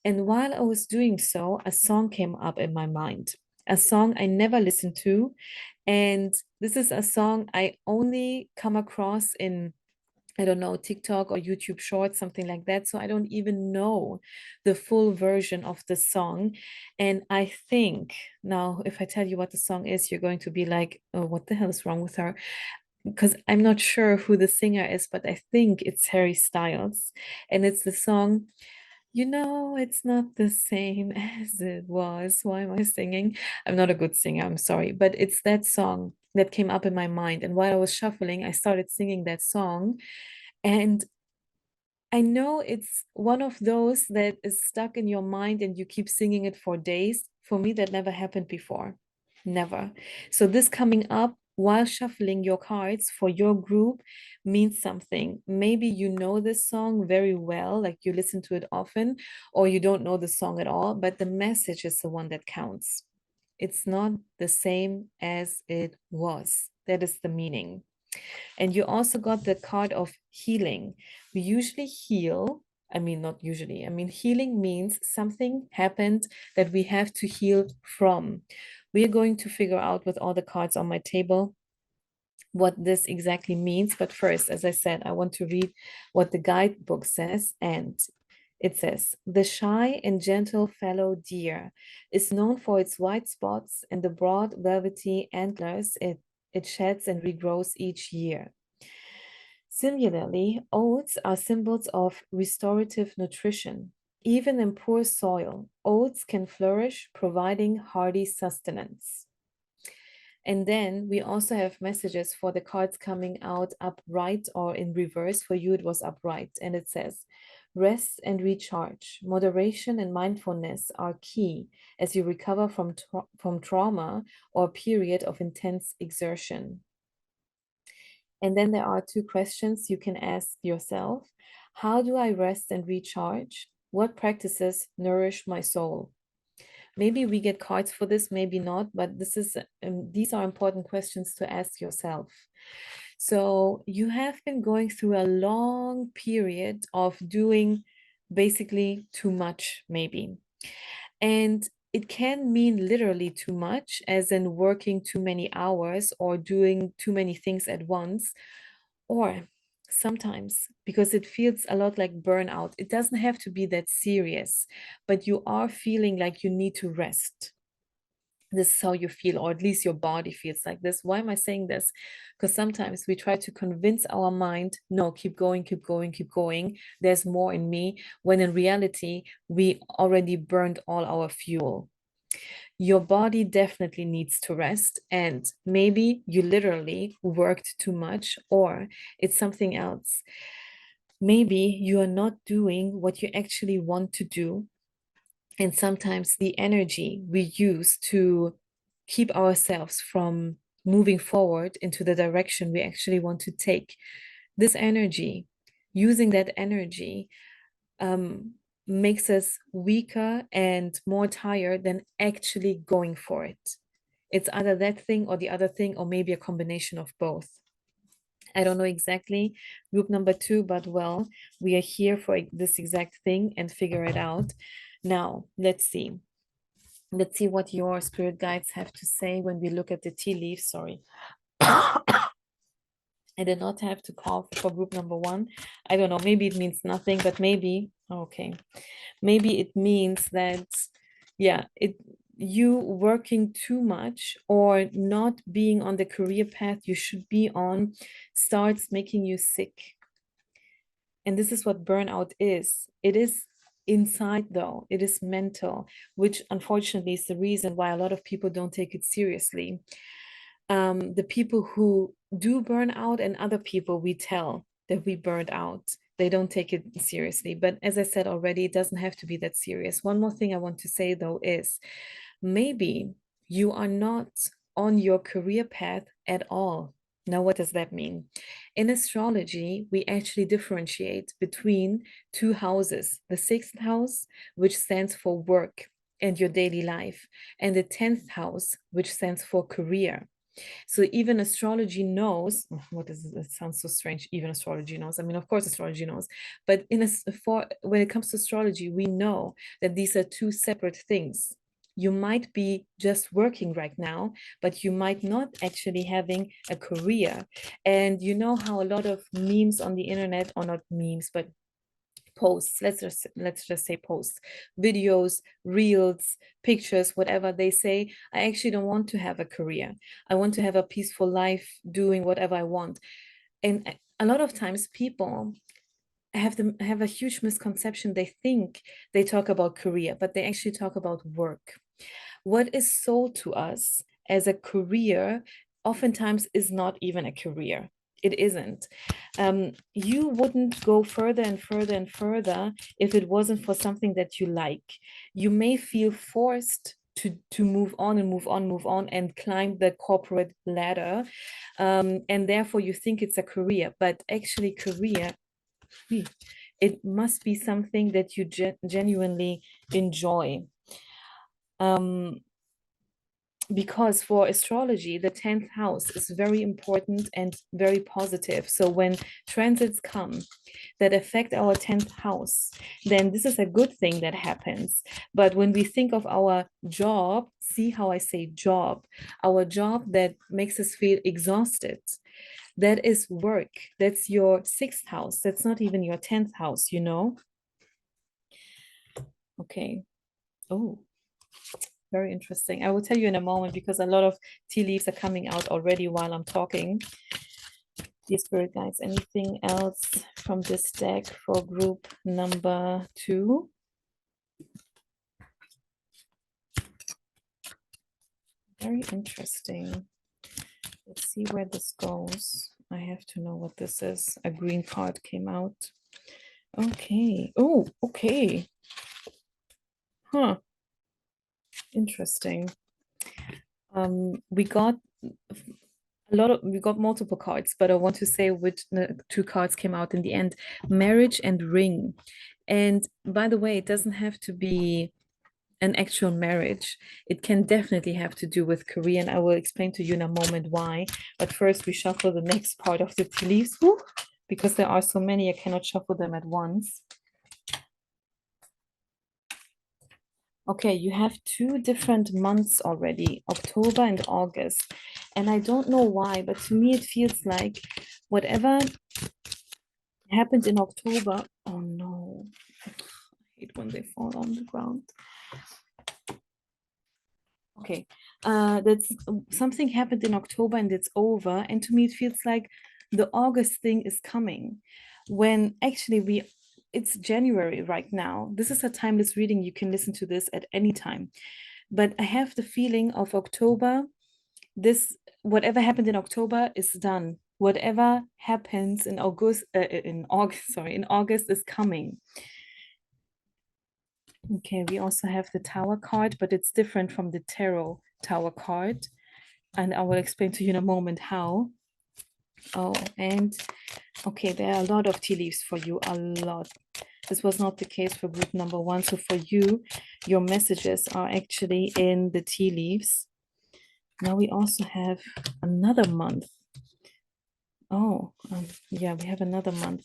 And while I was doing so, a song came up in my mind, a song I never listened to. And this is a song I only come across in, I don't know, TikTok or YouTube Shorts, something like that. So I don't even know the full version of the song. And I think now, if I tell you what the song is, you're going to be like, oh, what the hell is wrong with her? Because I'm not sure who the singer is, but I think it's Harry Styles. And it's the song, you know, it's not the same as it was. Why am I singing? I'm not a good singer, I'm sorry. But it's that song that came up in my mind. And while I was shuffling, I started singing that song. And I know it's one of those that is stuck in your mind and you keep singing it for days. For me, that never happened before. Never. So this coming up while shuffling your cards for your group means something. Maybe you know this song very well, like you listen to it often, or you don't know the song at all, but the message is the one that counts. It's not the same as it was. That is the meaning. And you also got the card of healing. We usually heal. I mean, not usually. I mean, healing means something happened that we have to heal from. We are going to figure out with all the cards on my table what this exactly means. But first, as I said, I want to read what the guidebook says. And it says, the shy and gentle fallow deer is known for its white spots and the broad velvety antlers it sheds and regrows each year. Similarly, oats are symbols of restorative nutrition. Even in poor soil, oats can flourish, providing hearty sustenance. And then we also have messages for the cards coming out upright or in reverse. For you, it was upright. And it says, rest and recharge. Moderation and mindfulness are key as you recover from trauma or a period of intense exertion. And then there are two questions you can ask yourself. How do I rest and recharge? What practices nourish my soul? Maybe we get cards for this, maybe not, but these are important questions to ask yourself. So you have been going through a long period of doing basically too much, maybe. And it can mean literally too much, as in working too many hours or doing too many things at once, or sometimes because it feels a lot like burnout. It doesn't have to be that serious, but you are feeling like you need to rest. This is how you feel, or at least your body feels like this. Why am I saying this? Because sometimes we try to convince our mind, no, keep going, keep going, keep going. There's more in me, when in reality, we already burned all our fuel. Your body definitely needs to rest, and maybe you literally worked too much, or it's something else. Maybe you are not doing what you actually want to do, and sometimes the energy we use to keep ourselves from moving forward into the direction we actually want to take, this energy, using that energy, um, makes us weaker and more tired than actually going for it. It's either that thing or the other thing, or maybe a combination of both. I don't know exactly, group number 2, but well, we are here for this exact thing and figure it out. Now, let's see. Let's see what your spirit guides have to say when we look at the tea leaves. Sorry. I did not have to cough for group number 1. I don't know, maybe it means nothing, but maybe, okay. Maybe it means that, yeah, you working too much or not being on the career path you should be on starts making you sick. And this is what burnout is. It is inside, though. It is mental, which unfortunately is the reason why a lot of people don't take it seriously. The people who do burn out and other people we tell that we burned out, they don't take it seriously. But as I said already, it doesn't have to be that serious. One more thing I want to say, though, is maybe you are not on your career path at all. Now, what does that mean? In astrology, we actually differentiate between 2 houses: the 6th house, which stands for work and your daily life, and the 10th house, which stands for career. So even astrology knows, what is it? It sounds so strange. Even astrology knows. I mean, of course, astrology knows, but when it comes to astrology, we know that these are 2 separate things. You might be just working right now, but you might not actually having a career. And you know how a lot of memes on the internet, or not memes, but posts, let's just say posts, videos, reels, pictures, whatever they say, I actually don't want to have a career. I want to have a peaceful life doing whatever I want. And a lot of times people have a huge misconception. They think they talk about career, but they actually talk about work. What is sold to us as a career oftentimes is not even a career. It isn't. You wouldn't go further and further and further if it wasn't for something that you like. You may feel forced to move on and move on and climb the corporate ladder, and therefore you think it's a career, but actually career, it must be something that you genuinely enjoy. Because for astrology, the 10th house is very important and very positive. So when transits come that affect our 10th house, then this is a good thing that happens. But when we think of our job, see how I say job, our job that makes us feel exhausted, that is work. That's your 6th house. That's not even your 10th house, you know? Okay. Oh, very interesting. I will tell you in a moment, because a lot of tea leaves are coming out already while I'm talking. Dear spirit guides, anything else from this deck for group number 2? Very interesting. Let's see where this goes. I have to know what this is. A green card came out. Okay. Oh, okay. Huh. Interesting. We got we got multiple cards, but I want to say which two cards came out in the end: marriage and ring. And by the way, it doesn't have to be an actual marriage. It can definitely have to do with career, and I will explain to you in a moment why. But first, we shuffle the next part of the tea leaves, because there are so many, I cannot shuffle them at once. Okay, you have two different months already, October and August. And I don't know why, but to me it feels like whatever happened in October. Oh no, I hate when they fall on the ground. Okay, that's something happened in October and it's over. And to me it feels like the August thing is coming when actually it's January right now. This is a timeless reading. You can listen to this at any time. But I have the feeling of October, this whatever happened in October is done. Whatever happens in August, sorry, in August is coming. Okay, we also have the Tower card, but it's different from the Tarot Tower card. And I will explain to you in a moment how. Oh, and okay, there are a lot of tea leaves for you, a lot. This was not the case for group number one. So for you, your messages are actually in the tea leaves. Now we also have another month. Oh, yeah, we have another month.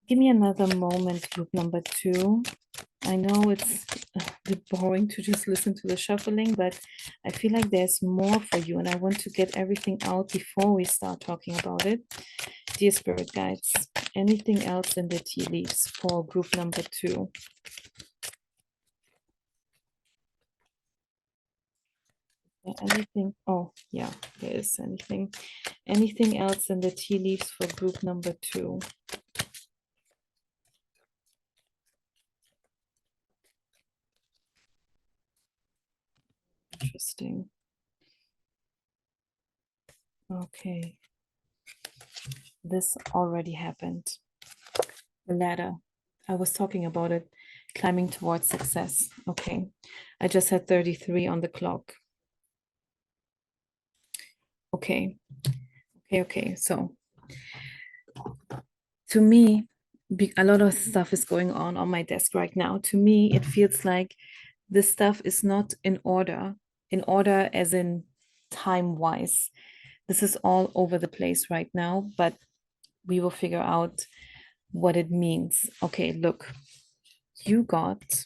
Give me another moment, group number two. I know it's a bit boring to just listen to the shuffling, but I feel like there's more for you, and I want to get everything out before we start talking about it. Dear Spirit Guides, anything else in the tea leaves for group number two? Anything? Oh, yeah, there is anything. Anything else in the tea leaves for group number two? Interesting. Okay. This already happened. The ladder. I was talking about it, climbing towards success. Okay. I just had 33 on the clock. Okay. Okay. So to me, a lot of stuff is going on my desk right now. To me, it feels like this stuff is not in order as in time wise. This is all over the place right now, but we will figure out what it means. Okay, look, you got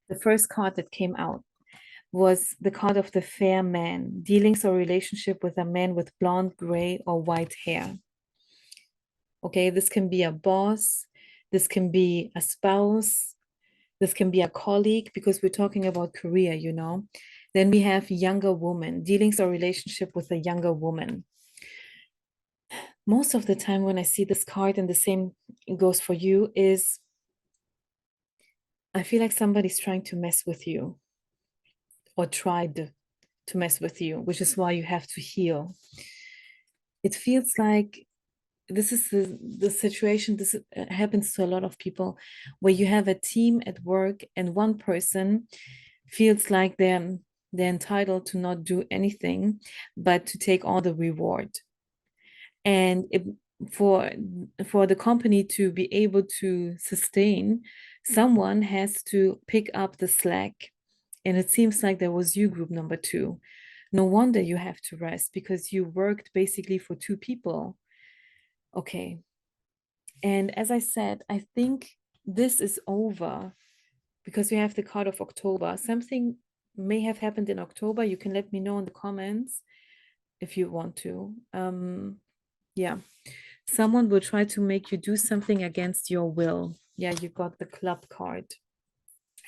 the first card that came out was the card of the fair man, dealings or relationship with a man with blonde, gray, or white hair. Okay, this can be a boss, this can be a spouse, this can be a colleague, because we're talking about career, you know. Then we have younger woman, dealings or relationship with a younger woman. Most of the time when I see this card, and the same goes for you, is I feel like somebody's trying to mess with you or tried to mess with you, which is why you have to heal. It feels like this is the situation. This happens to a lot of people, where you have a team at work and one person feels like they're entitled to not do anything but to take all the reward. And for for the company to be able to sustain, someone has to pick up the slack. And it seems like there was you, group number two. No wonder you have to rest, because you worked basically for two people. Okay. And as I said, I think this is over, because we have the card of October. Something may have happened in October. You can let me know in the comments if you want to. Yeah. Someone will try to make you do something against your will. Yeah, you got the club card.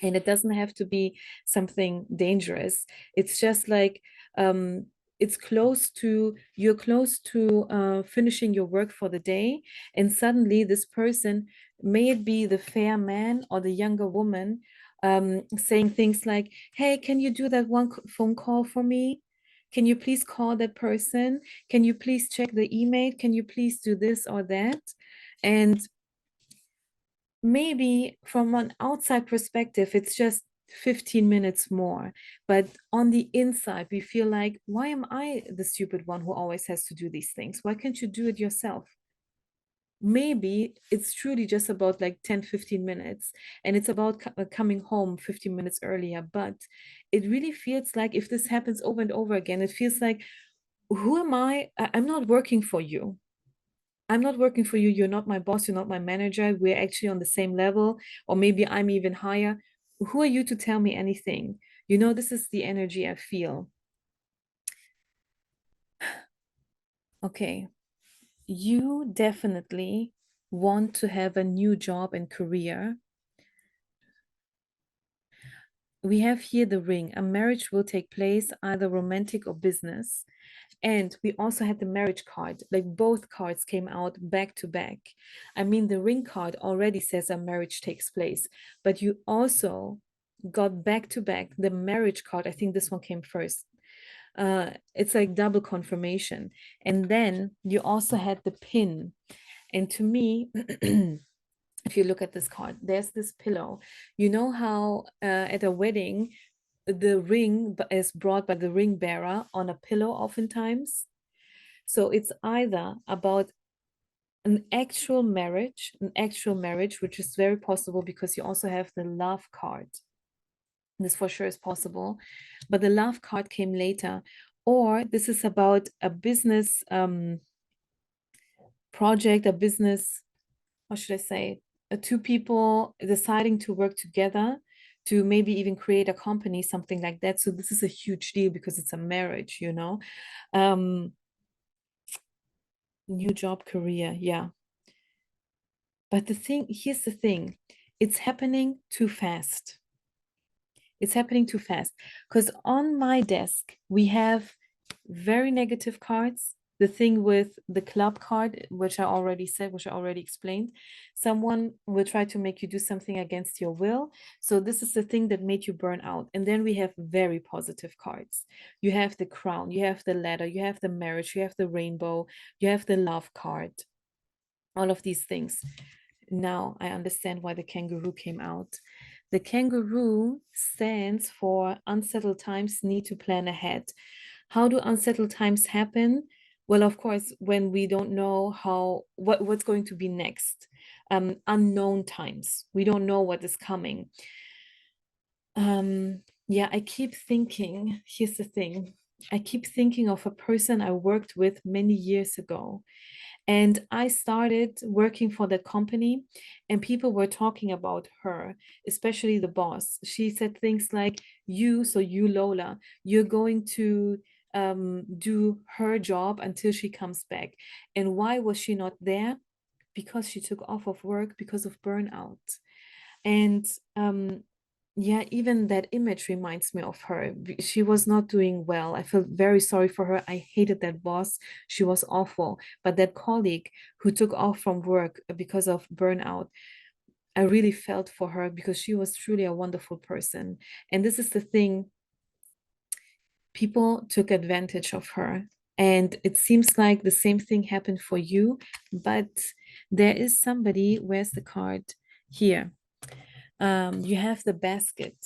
And it doesn't have to be something dangerous. It's just like you're close to finishing your work for the day, and suddenly this person, may it be the fair man or the younger woman, saying things like, hey, can you do that one phone call for me? Can you please call that person? Can you please check the email? Can you please do this or that? And maybe from an outside perspective, it's just 15 minutes more. But on the inside, we feel like, why am I the stupid one who always has to do these things? Why can't you do it yourself? Maybe it's truly just about like 10-15 minutes, and it's about coming home 15 minutes earlier. But it really feels like, if this happens over and over again, it feels like, who am I'm not working for you. I'm not working for you. You're not my boss. You're not my manager. We're actually on the same level, or maybe I'm even higher. Who are you to tell me anything? This is the energy I feel. Okay, you definitely want to have a new job and career. We have here the ring. A marriage will take place, either romantic or business. And we also had the marriage card, like both cards came out back to back. I mean, the ring card already says a marriage takes place, but you also got back to back the marriage card. I think this one came first. It's like double confirmation. And then you also had the pin. And to me, if you look at this card, there's this pillow. You know how at a wedding, the ring is brought by the ring bearer on a pillow oftentimes? So it's either about an actual marriage, which is very possible because you also have the love card. This for sure is possible, but the love card came later. Or this is about a business project, a business, what should I say? Two people deciding to work together to maybe even create a company, something like that. So this is a huge deal because it's a marriage, Um, new job, career, yeah. But here's the thing, it's happening too fast. It's happening too fast because on my desk, we have very negative cards. The thing with the club card, which I already said, which I already explained, someone will try to make you do something against your will. So this is the thing that made you burn out. And then we have very positive cards. You have the crown, you have the ladder, you have the marriage, you have the rainbow, you have the love card, all of these things. Now I understand why the kangaroo came out. The kangaroo stands for unsettled times need to plan ahead. How do unsettled times happen? Well, of course, when we don't know what's going to be next. Unknown times. We don't know what is coming. Yeah, I keep thinking, here's the thing. I keep thinking of a person I worked with many years ago. And I started working for that company, and people were talking about her, especially the boss. She said things like, so you, Lola, you're going to do her job until she comes back. And why was she not there? Because she took off of work because of burnout. And yeah, even that image reminds me of her. She was not doing well. I feel very sorry for her. I hated that boss. She was awful. But that colleague who took off from work because of burnout, I really felt for her because she was truly a wonderful person. And this is the thing, people took advantage of her. And it seems like the same thing happened for you, but there is somebody, where's the card? Here. You have the basket.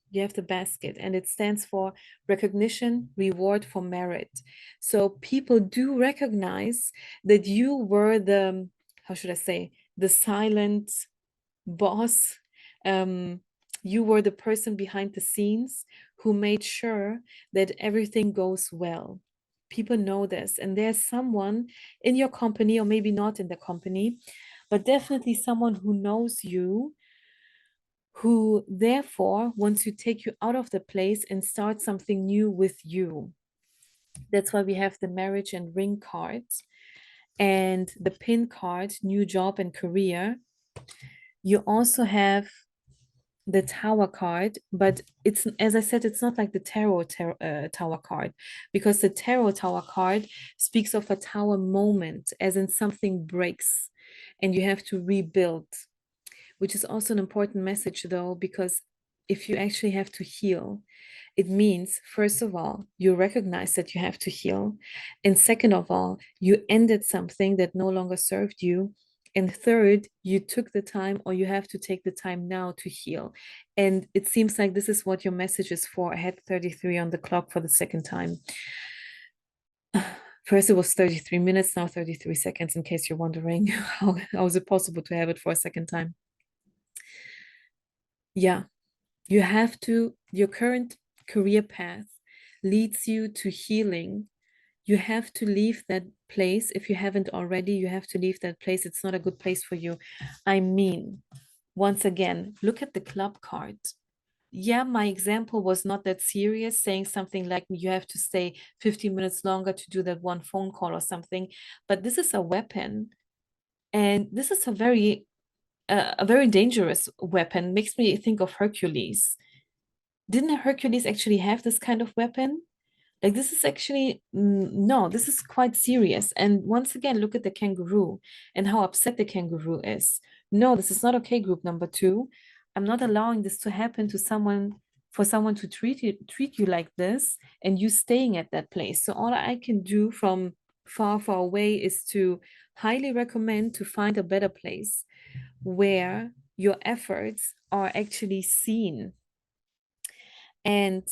You have the basket, and it stands for recognition, reward for merit. So people do recognize that you were the, how should I say, the silent boss. You were the person behind the scenes who made sure that everything goes well. People know this, and there's someone in your company, or maybe not in the company, but definitely someone who knows you, who therefore wants to take you out of the place and start something new with you. That's why we have the marriage and ring cards and the pin card, new job and career. You also have the tower card, but it's, as I said, it's not like the tower card, because the tarot tower card speaks of a tower moment, as in something breaks and you have to rebuild, which is also an important message though, because if you actually have to heal, it means, first of all, you recognize that you have to heal. And second of all, you ended something that no longer served you. And third, you took the time, or you have to take the time now to heal. And it seems like this is what your message is for. I had 33 on the clock for the second time. First, it was 33 minutes, now 33 seconds, in case you're wondering how is it possible to have it for a second time. Yeah, you have to, your current career path leads you to healing. You have to leave that place. If you haven't already, you have to leave that place. It's not a good place for you. I mean, once again, look at the club card. Yeah, my example was not that serious, saying something like you have to stay 15 minutes longer to do that one phone call or something. But this is a weapon, and this is a very dangerous weapon. Makes me think of Hercules. Didn't Hercules actually have this kind of weapon? Like, this is actually, no, this is quite serious. And once again, look at the kangaroo and how upset the kangaroo is. No, this is not okay, group number two. I'm not allowing this to happen to someone, for someone to treat you like this, and you staying at that place. So all I can do from far, far away is to highly recommend to find a better place where your efforts are actually seen. And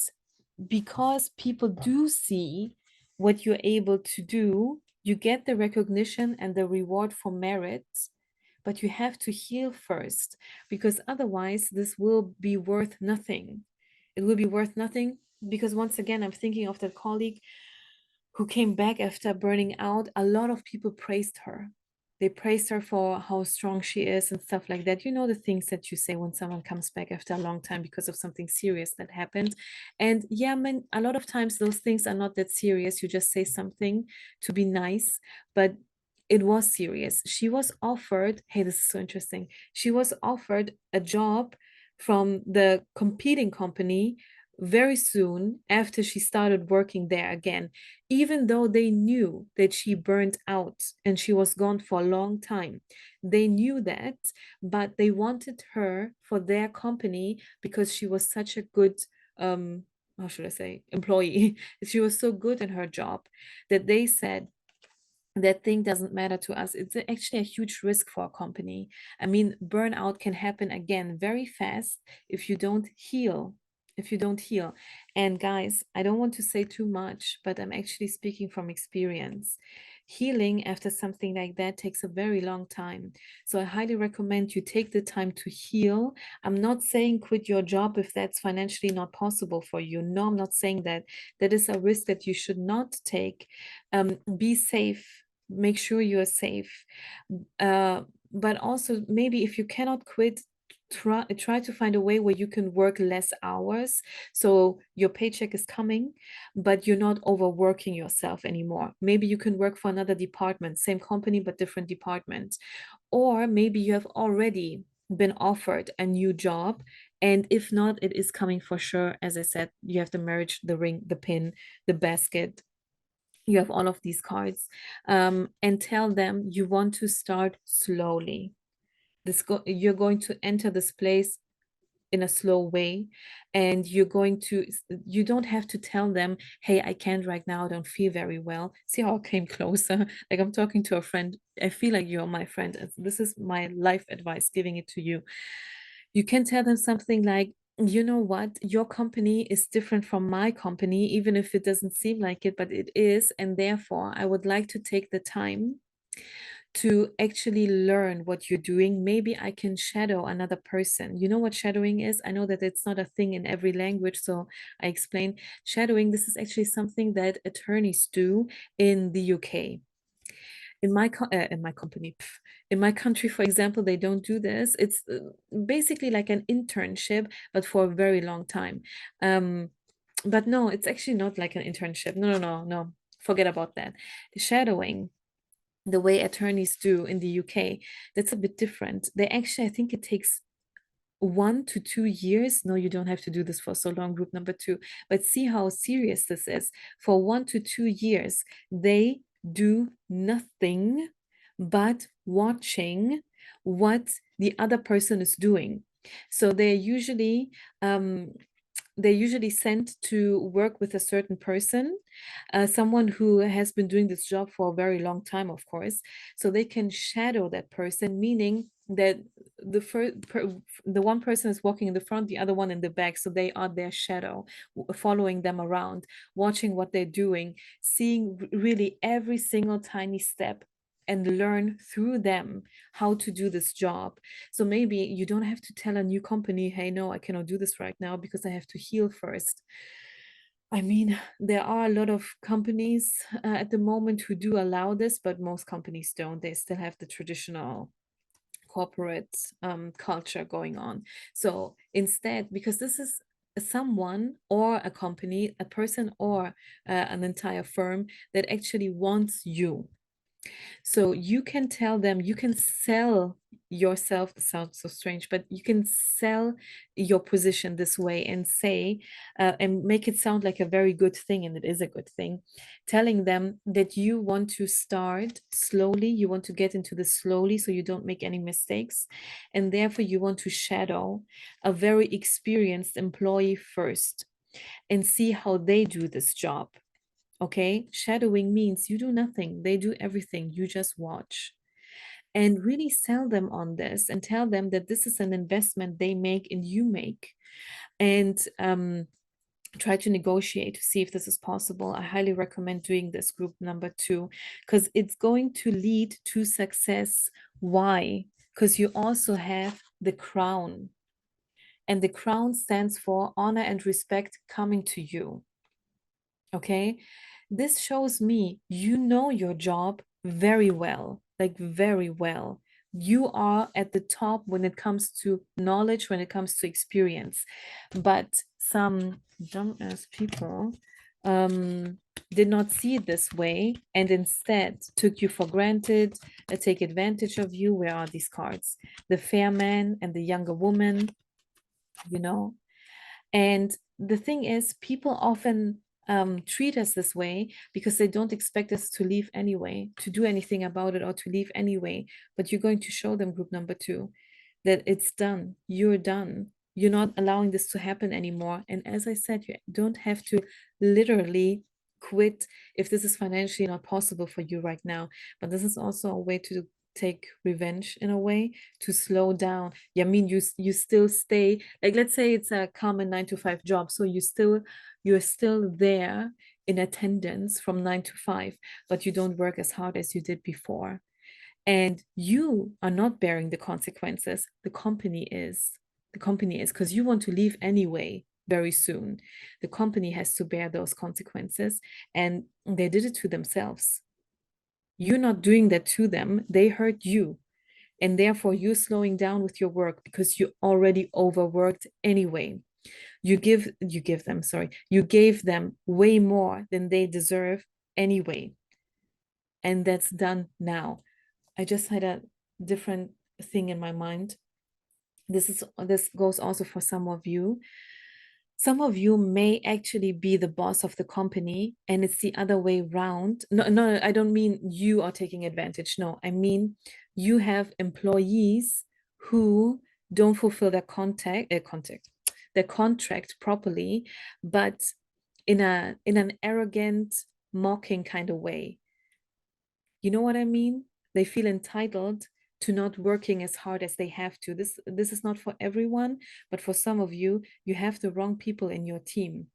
because people do see what you're able to do, you get the recognition and the reward for merit, but you have to heal first, because otherwise this will be worth nothing. It will be worth nothing because, once again, I'm thinking of that colleague who came back after burning out. A lot of people praised her. They praised her for how strong she is and stuff like that. You know, the things that you say when someone comes back after a long time because of something serious that happened. And yeah, man, a lot of times those things are not that serious. You just say something to be nice, but it was serious. She was offered, hey, this is so interesting. She was offered a job from the competing company very soon after she started working there again, even though they knew that she burned out and she was gone for a long time. They knew that, but they wanted her for their company because she was such a good, how should I say, employee. She was so good in her job that they said, that thing doesn't matter to us. It's actually a huge risk for a company. I mean, burnout can happen again very fast if you don't heal. If you don't heal. And guys, I don't want to say too much, but I'm actually speaking from experience. Healing after something like that takes a very long time. So I highly recommend you take the time to heal. I'm not saying quit your job if that's financially not possible for you. No, I'm not saying that. That is a risk that you should not take. Be safe, make sure you are safe. But also, maybe if you cannot quit, try to find a way where you can work less hours, so your paycheck is coming, but you're not overworking yourself anymore. Maybe you can work for another department, same company but different department. Or maybe you have already been offered a new job, and if not, it is coming for sure. As I said, you have the marriage, the ring, the pin, the basket, you have all of these cards, and tell them you want to start slowly. You're going to enter this place in a slow way, and you don't have to tell them, hey, I can't right now, I don't feel very well. See how I came closer? Like I'm talking to a friend. I feel like you're my friend. This is my life advice, giving it to you. You can tell them something like, you know what, your company is different from my company, even if it doesn't seem like it, but it is. And therefore, I would like to take the time to actually learn what you're doing. Maybe I can shadow another person. You know what shadowing is? I know that it's not a thing in every language, so I explain. Shadowing, this is actually something that attorneys do in the UK. In my company, in my country, for example, they don't do this. It's basically like an internship, but for a very long time. But no, it's actually not like an internship. No, no, no, no. Forget about that. The shadowing, the way attorneys do in the UK, that's a bit different. They actually, I think it takes 1 to 2 years. No, you don't have to do this for so long, group number two. But see how serious this is. For 1 to 2 years, they do nothing but watching what the other person is doing. So they're usually they're usually sent to work with a certain person, someone who has been doing this job for a very long time, of course, so they can shadow that person, meaning that the one person is walking in the front, the other one in the back, so they are their shadow, following them around, watching what they're doing, seeing really every single tiny step, and learn through them how to do this job. So maybe you don't have to tell a new company, hey, no, I cannot do this right now because I have to heal first. I mean, there are a lot of companies at the moment who do allow this, but most companies don't. They still have the traditional corporate culture going on. So instead, because this is someone or a company, a person or an entire firm that actually wants you, so you can tell them, you can sell yourself, this sounds so strange, but you can sell your position this way and say, and make it sound like a very good thing, and it is a good thing, telling them that you want to start slowly, you want to get into this slowly so you don't make any mistakes, and therefore you want to shadow a very experienced employee first and see how they do this job. Okay, shadowing means you do nothing, they do everything, you just watch. And really sell them on this and tell them that this is an investment they make and you make. And try to negotiate to see if this is possible. I highly recommend doing this group number 2 because it's going to lead to success. Why? Because you also have the crown, and the crown stands for honor and respect coming to you. Okay, this shows me you know your job very well, like very well. You are at the top when it comes to knowledge, when it comes to experience. But some dumbass people did not see it this way and instead took you for granted, take advantage of you. Where are these cards? The fair man and the younger woman, you know. And the thing is, people often treat us this way because they don't expect us to leave anyway, to do anything about it or to leave anyway. But you're going to show them, group number 2, that it's done. You're done. You're not allowing this to happen anymore. And as I said, you don't have to literally quit if this is financially not possible for you right now. But this is also a way to take revenge in a way, to slow down. Yeah, I mean, you still stay, like, let's say it's a common 9 to 5 job, so you're still there in attendance from 9 to 5, but you don't work as hard as you did before, and you are not bearing the consequences. The company is because you want to leave anyway very soon. The company has to bear those consequences, and they did it to themselves. You're not doing that to them, they hurt you, and therefore you're slowing down with your work because you already overworked anyway. You gave them way more than they deserve anyway, and that's done now. I just had a different thing in my mind. This goes also for some of you. Some of you may actually be the boss of the company and it's the other way around. No, no, I don't mean you are taking advantage. No, I mean you have employees who don't fulfill their contract properly, but in an arrogant, mocking kind of way. You know what I mean? They feel entitled to not working as hard as they have to. This is not for everyone, but for some of you, you have the wrong people in your team.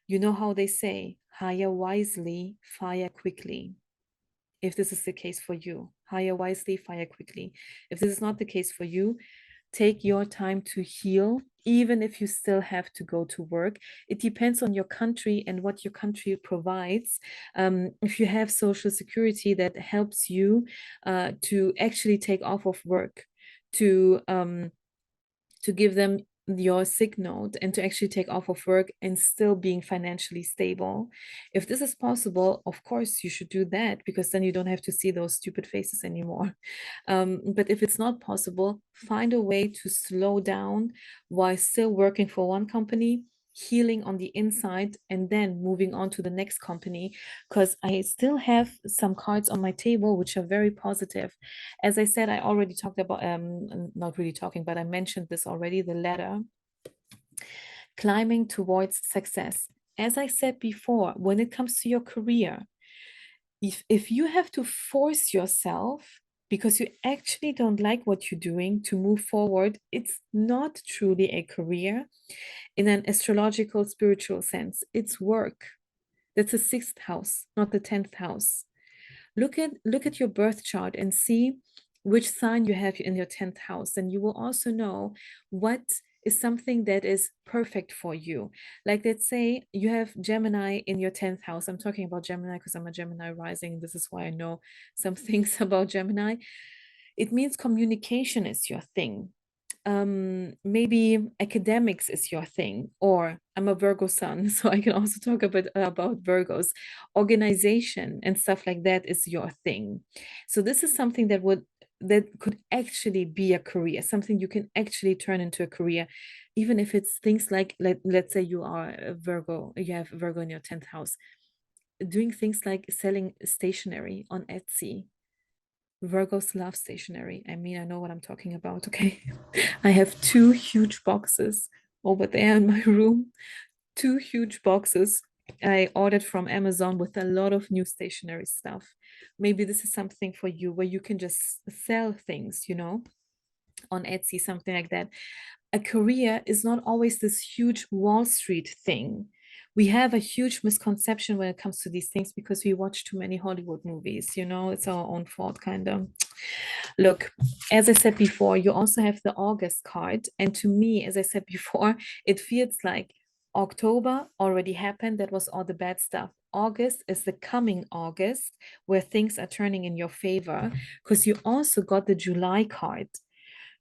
You know how they say, hire wisely, fire quickly. If this is the case for you, hire wisely, fire quickly. If this is not the case for you, take your time to heal, even if you still have to go to work. It depends on your country and what your country provides. If you have social security that helps you to actually take off of work, to give them your sick note and to actually take off of work and still being financially stable. If this is possible, of course you should do that, because then you don't have to see those stupid faces anymore. But if it's not possible, find a way to slow down while still working for one company, healing on the inside, and then moving on to the next company, because I still have some cards on my table which are very positive. As I said, I already talked about not really talking, but I mentioned this already, the ladder climbing towards success. As I said before, when it comes to your career, if you have to force yourself because you actually don't like what you're doing to move forward, it's not truly a career in an astrological spiritual sense. It's work. That's the sixth house, not the 10th house. Look at your birth chart and see which sign you have in your 10th house, and you will also know what is something that is perfect for you. Like, let's say you have Gemini in your 10th house. I'm talking about Gemini because I'm a Gemini rising. This is why I know some things about Gemini. It means communication is your thing. Maybe academics is your thing, or I'm a Virgo sun, so I can also talk about Virgos. Organization and stuff like that is your thing. So this is something that could actually be a career, something you can actually turn into a career, even if it's things like, let's say you are a Virgo, you have Virgo in your 10th house, doing things like selling stationery on Etsy. Virgos love stationery. I mean, I know what I'm talking about, okay? I have two huge boxes over there in my room, two huge boxes I ordered from Amazon with a lot of new stationery stuff. Maybe this is something for you where you can just sell things, on Etsy, something like that. A career is not always this huge Wall Street thing. We have a huge misconception when it comes to these things because we watch too many Hollywood movies, it's our own fault, kind of. Look, as I said before, you also have the August card. And to me, as I said before, it feels like October already happened. That was all the bad stuff. August is the coming August where things are turning in your favor because you also got the July card.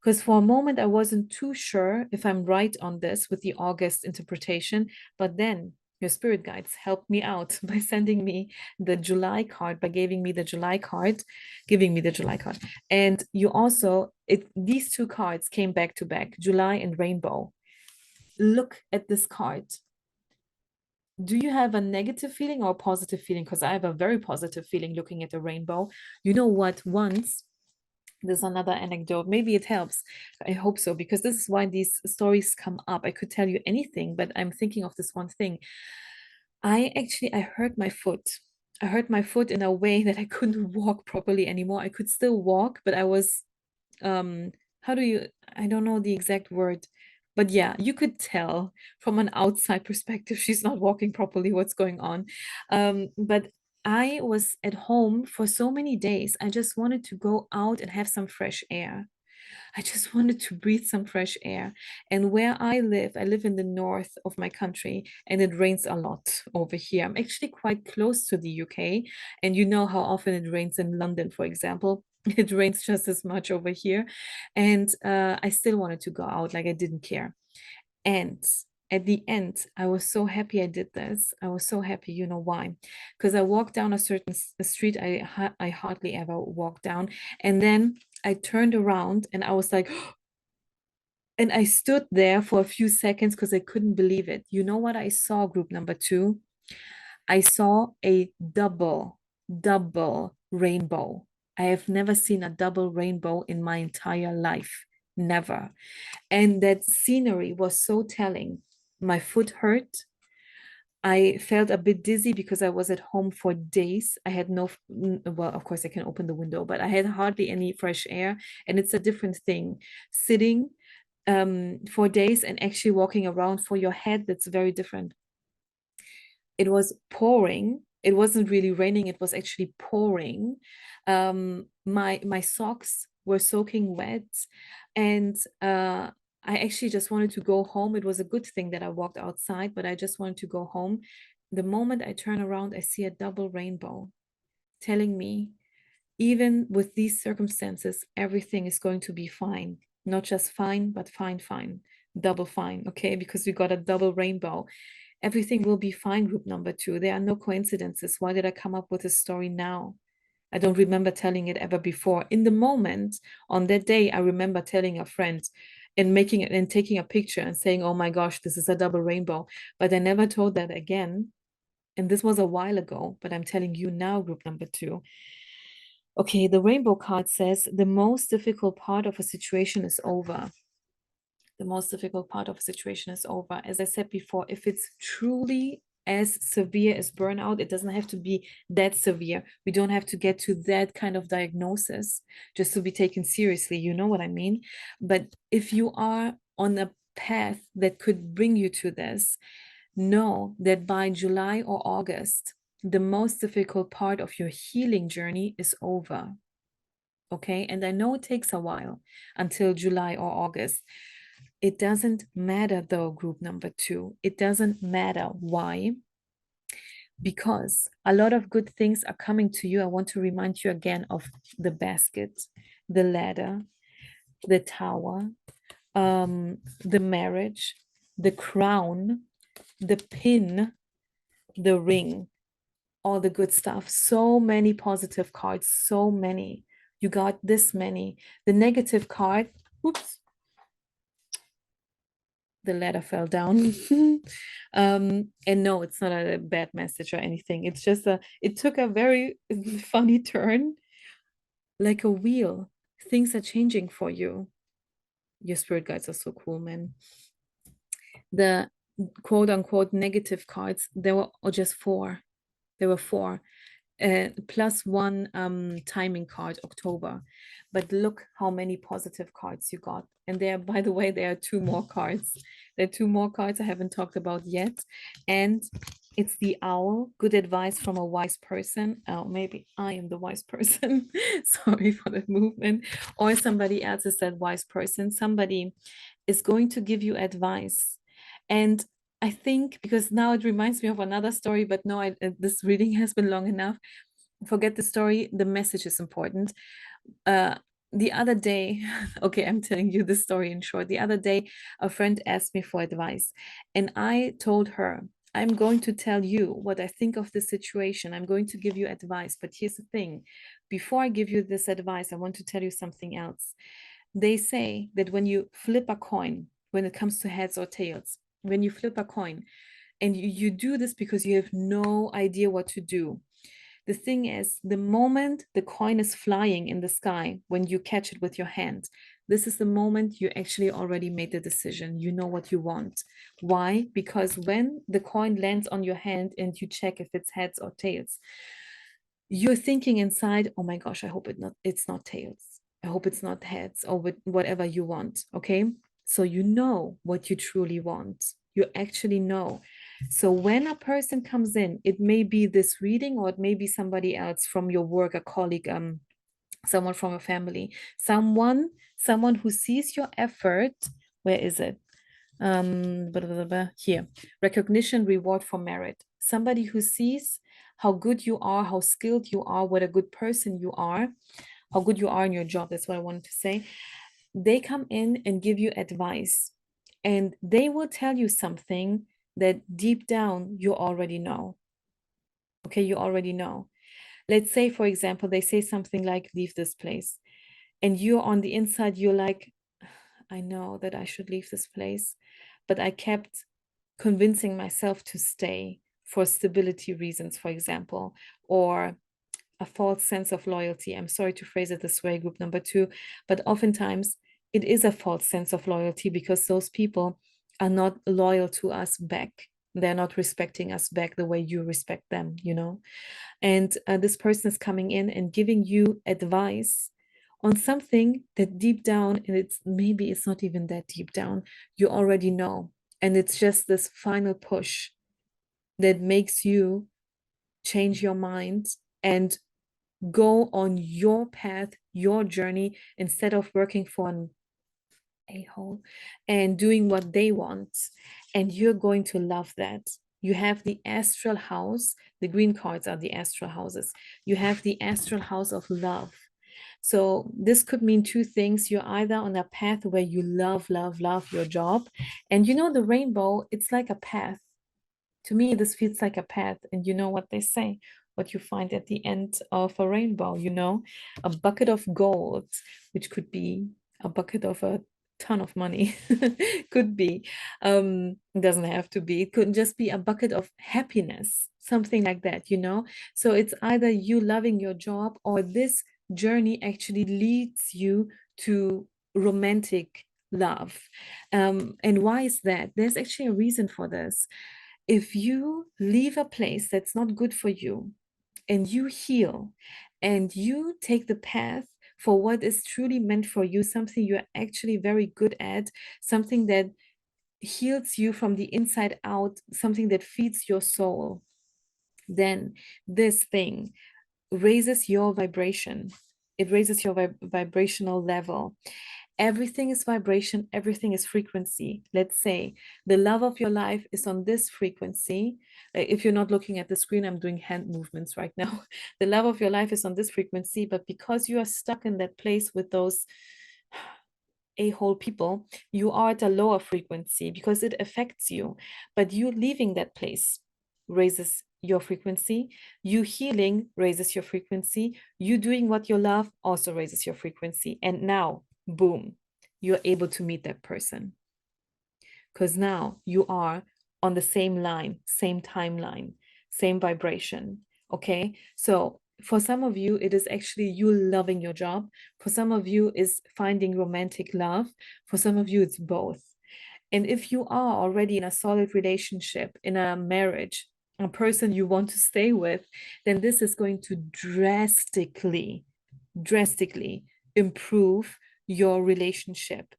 Because for a moment, I wasn't too sure if I'm right on this with the August interpretation, but then your spirit guides helped me out by sending me the July card, by giving me the July card. And you also, these two cards came back to back, July and Rainbow. Look at this card. Do you have a negative feeling or a positive feeling? Because I have a very positive feeling looking at the rainbow. You know what? Once there's another anecdote. Maybe it helps. I hope so, because this is why these stories come up. I could tell you anything, but I'm thinking of this one thing. I hurt my foot. I hurt my foot in a way that I couldn't walk properly anymore. I could still walk, but I was um how do you I don't know the exact word, but yeah, you could tell from an outside perspective she's not walking properly what's going on. But I was at home for so many days. I just wanted to go out and have some fresh air. I just wanted to breathe some fresh air. And where I live in the north of my country, and it rains a lot over here. I'm actually quite close to the UK, and you know how often it rains in London, for example. It rains just as much over here. And I still wanted to go out, like I didn't care. And at the end, I was so happy I did this. I was so happy. You know why? Because I walked down a certain street I hardly ever walk down. And then I turned around and I was like, and I stood there for a few seconds because I couldn't believe it. You know what I saw, group number two? I saw a double rainbow. I have never seen a double rainbow in my entire life. Never. And that scenery was so telling. My foot hurt. I felt a bit dizzy because I was at home for days. I had no, well, of course, I can open the window, but I had hardly any fresh air. And it's a different thing. Sitting for days and actually walking around, for your head, that's very different. It was pouring. It wasn't really raining, it was actually pouring. My socks were soaking wet, and I actually just wanted to go home. It was a good thing that I walked outside, but I just wanted to go home. The moment I turn around, I see a double rainbow telling me, even with these circumstances, everything is going to be fine. Not just fine, but fine, fine, double fine, okay? Because we got a double rainbow. Everything will be fine, group number two. There are no coincidences. Why did I come up with this story now? I don't remember telling it ever before. In the moment, on that day, I remember telling a friend and making it and taking a picture and saying, oh my gosh, this is a double rainbow. But I never told that again. And this was a while ago, but I'm telling you now, group number two. Okay, the rainbow card says the most difficult part of a situation is over. The most difficult part of a situation is over. As I said before, if it's truly as severe as burnout, it doesn't have to be that severe. We don't have to get to that kind of diagnosis just to be taken seriously. You know what I mean? But if you are on a path that could bring you to this, know that by July or August, the most difficult part of your healing journey is over. Okay. And I know it takes a while until July or August. It doesn't matter though, group number 2. It doesn't matter. Why? Because a lot of good things are coming to you. I want to remind you again of the basket, the ladder, the tower, the marriage, the crown, the pin, the ring, all the good stuff. So many positive cards, so many. You got this many. The negative card, oops, the ladder fell down. And no, it's not a bad message or anything. It's just it took a very funny turn, like a wheel. Things are changing for you. Your spirit guides are so cool, man. The quote unquote negative cards, there were just 4. There were 4. Plus 1 timing card, October. But look how many positive cards you got. And there, by the way, there are 2 more cards. There are 2 more cards I haven't talked about yet. And it's the owl, good advice from a wise person. Oh, maybe I am the wise person. Sorry for the movement. Or somebody else is that wise person. Somebody is going to give you advice. And I think, because now it reminds me of another story, but no, this reading has been long enough. Forget the story. The message is important. The other day, okay, I'm telling you the story in short. The other day, a friend asked me for advice, and I told her, I'm going to tell you what I think of the situation. I'm going to give you advice. But here's the thing, before I give you this advice, I want to tell you something else. They say that when you flip a coin, when it comes to heads or tails, when you flip a coin, and you do this because you have no idea what to do. The thing is, the moment the coin is flying in the sky, when you catch it with your hand, this is the moment you actually already made the decision. You know what you want. Why? Because when the coin lands on your hand and you check if it's heads or tails, you're thinking inside, oh my gosh, I hope it's not tails. I hope it's not heads or whatever you want. Okay. So you know what you truly want. You actually know. So when a person comes in, it may be this reading or it may be somebody else from your work, a colleague, someone from a family, someone who sees your effort. Where is it? Here, recognition, reward for merit. Somebody who sees how good you are, how skilled you are, what a good person you are, how good you are in your job. That's what I wanted to say. They come in and give you advice, and they will tell you something that deep down you already know. Okay, you already know. Let's say, for example, they say something like, leave this place. And you're on the inside, you're like, I know that I should leave this place, but I kept convincing myself to stay for stability reasons, for example, or a false sense of loyalty. I'm sorry to phrase it this way, group number 2, but oftentimes it is a false sense of loyalty because those people are not loyal to us back. They're not respecting us back the way you respect them, you know? And this person is coming in and giving you advice on something that deep down, and it's not even that deep down, you already know. And it's just this final push that makes you change your mind and go on your path, your journey, instead of working for an a-hole and doing what they want. And you're going to love that. You have the astral house. The green cards are the astral houses. You have the astral house of love. So this could mean 2 things. You're either on a path where you love, love, love your job. And you know, the rainbow, it's like a path. To me, this feels like a path. And you know what they say, what you find at the end of a rainbow, you know, a bucket of gold, which could be a bucket of a ton of money. Could be. It doesn't have to be. It could just be a bucket of happiness, something like that, you know. So it's either you loving your job or this journey actually leads you to romantic love. And why is that? There's actually a reason for this. If you leave a place that's not good for you and you heal and you take the path for what is truly meant for you, something you're actually very good at, something that heals you from the inside out, something that feeds your soul, then this thing raises your vibration. It raises your vibrational level. Everything is vibration, everything is frequency. Let's say the love of your life is on this frequency. If you're not looking at the screen, I'm doing hand movements right now. The love of your life is on this frequency, but because you are stuck in that place with those a-hole people, you are at a lower frequency because it affects you. But you leaving that place raises your frequency. You healing raises your frequency. You doing what you love also raises your frequency. And now, boom, you're able to meet that person. Because now you are on the same line, same timeline, same vibration. Okay. So for some of you, it is actually you loving your job. For some of you, is finding romantic love. For some of you, it's both. And if you are already in a solid relationship, in a marriage, a person you want to stay with, then this is going to drastically improve your relationship.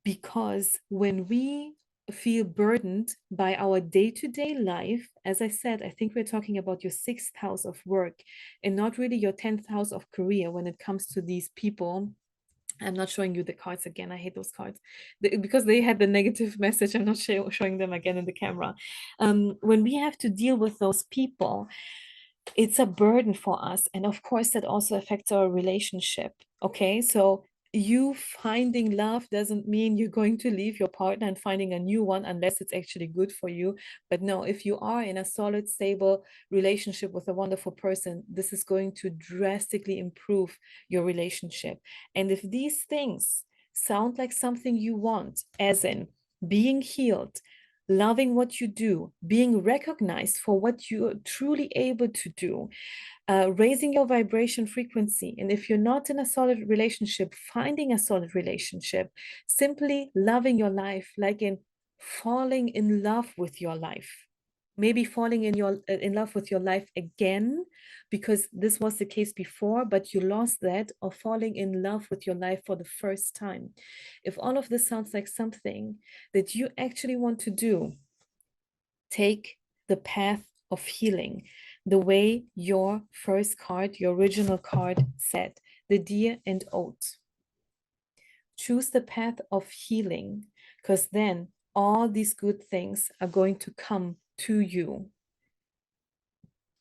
Because when we feel burdened by our day-to-day life, as I said, I think we're talking about your 6th house of work and not really your 10th house of career when it comes to these people. I'm not showing you the cards again. I hate those cards because they had the negative message. I'm not showing them again in the camera. When we have to deal with those people, it's a burden for us. And of course, that also affects our relationship. Okay. So you finding love doesn't mean you're going to leave your partner and finding a new one unless it's actually good for you. But no, if you are in a solid, stable relationship with a wonderful person, this is going to drastically improve your relationship. And if these things sound like something you want, as in being healed, loving what you do, being recognized for what you're truly able to do, raising your vibration frequency. And if you're not in a solid relationship, finding a solid relationship, simply loving your life, like in falling in love with your life. Maybe falling in love with your life again, because this was the case before, but you lost that, or falling in love with your life for the first time. If all of this sounds like something that you actually want to do, take the path of healing, the way your first card, your original card said, the deer and oat. Choose the path of healing, because then all these good things are going to come to you.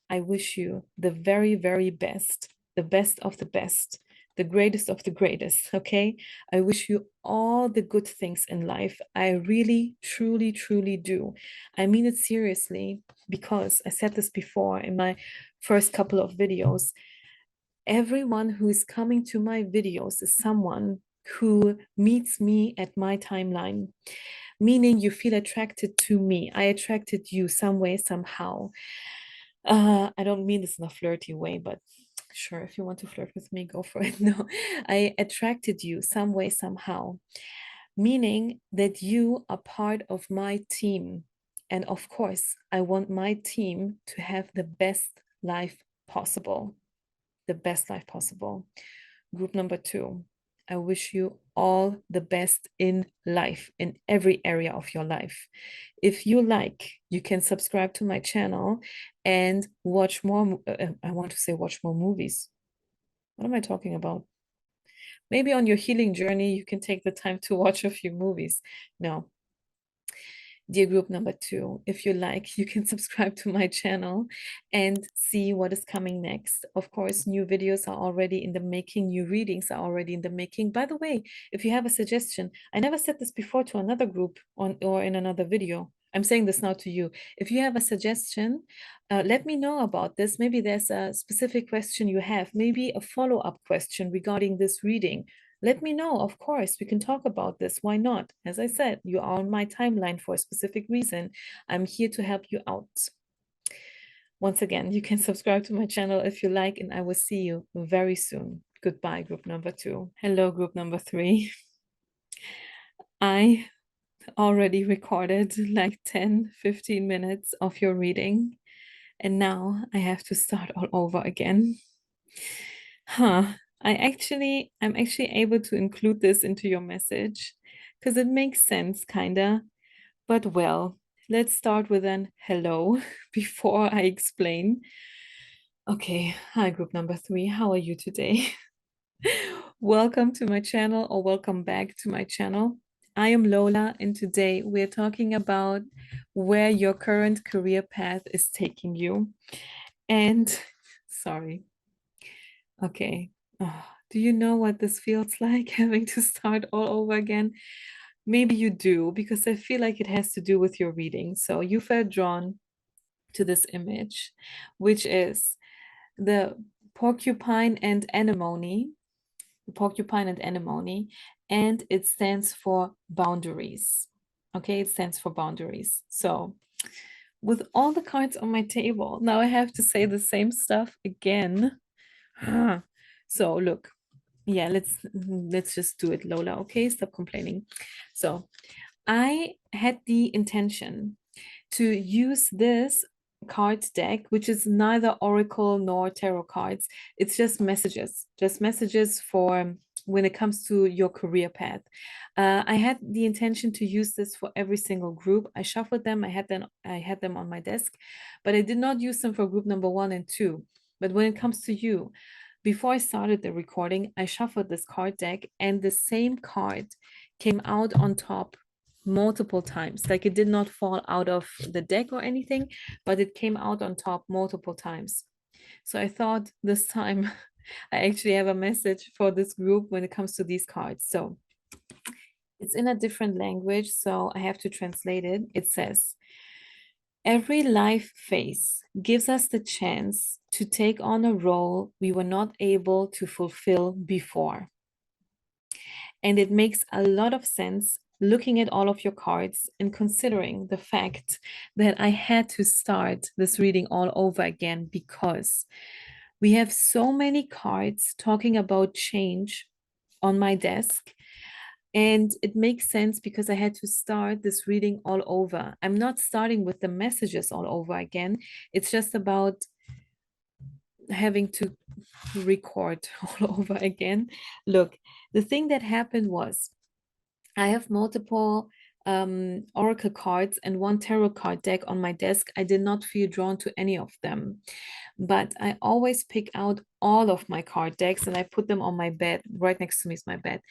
I wish you the very, very best, the best of the best, the greatest of the greatest. Okay. I wish you all the good things in life. I really, truly, truly do. I mean it seriously, because I said this before in my first couple of videos. Everyone who is coming to my videos is someone who meets me at my timeline, meaning you feel attracted to me. I attracted you some way, somehow. I don't mean this in a flirty way, but sure, if you want to flirt with me, go for it. No, I attracted you some way, somehow, meaning that you are part of my team. And of course, I want my team to have the best life possible, the best life possible. Group number 2, I wish you all the best in life, in every area of your life. If you like, you can subscribe to my channel and watch more. I want to say watch more movies. What am I talking about? Maybe on your healing journey, you can take the time to watch a few movies. No, dear group number 2, if you like, you can subscribe to my channel and see what is coming next. Of course, new videos are already in the making, new readings are already in the making. By the way, if you have a suggestion, I never said this before to another group or in another video. I'm saying this now to you. If you have a suggestion, let me know about this. Maybe there's a specific question you have, maybe a follow-up question regarding this reading. Let me know, of course, we can talk about this. Why not? As I said, you are on my timeline for a specific reason. I'm here to help you out. Once again, you can subscribe to my channel if you like, and I will see you very soon. Goodbye, group number 2. Hello, group number 3. I already recorded like 10, 15 minutes of your reading, and now I have to start all over again. Huh. I'm actually able to include this into your message because it makes sense, kinda. But well, let's start with an hello before I explain. Okay, hi, group number 3. How are you today? Welcome to my channel, or welcome back to my channel. I am Lola, and today we're talking about where your current career path is taking you. And sorry. Okay. Do you know what this feels like, having to start all over again? Maybe you do, because I feel like it has to do with your reading. So you felt drawn to this image, which is the porcupine and anemone, and it stands for boundaries. Okay, it stands for boundaries. So with all the cards on my table, now I have to say the same stuff again. So look, yeah, let's just do it, Lola. Okay, stop complaining. So I had the intention to use this card deck, which is neither oracle nor tarot cards. It's just messages for when it comes to your career path. I had the intention to use this for every single group. I shuffled them. I had them on my desk, but I did not use them for group number 1 and 2. But when it comes to you, before I started the recording, I shuffled this card deck, and the same card came out on top multiple times. Like, it did not fall out of the deck or anything, but it came out on top multiple times. So I thought this time I actually have a message for this group when it comes to these cards. So it's in a different language, so I have to translate it. It says, every life phase gives us the chance to take on a role we were not able to fulfill before. And it makes a lot of sense looking at all of your cards and considering the fact that I had to start this reading all over again, because we have so many cards talking about change on my desk. And it makes sense because I had to start this reading all over. I'm not starting with the messages all over again. It's just about having to record all over again. Look, the thing that happened was I have multiple oracle cards and one tarot card deck on my desk. I did not feel drawn to any of them, but I always pick out all of my card decks and I put them on my bed. Right next to me is my bed,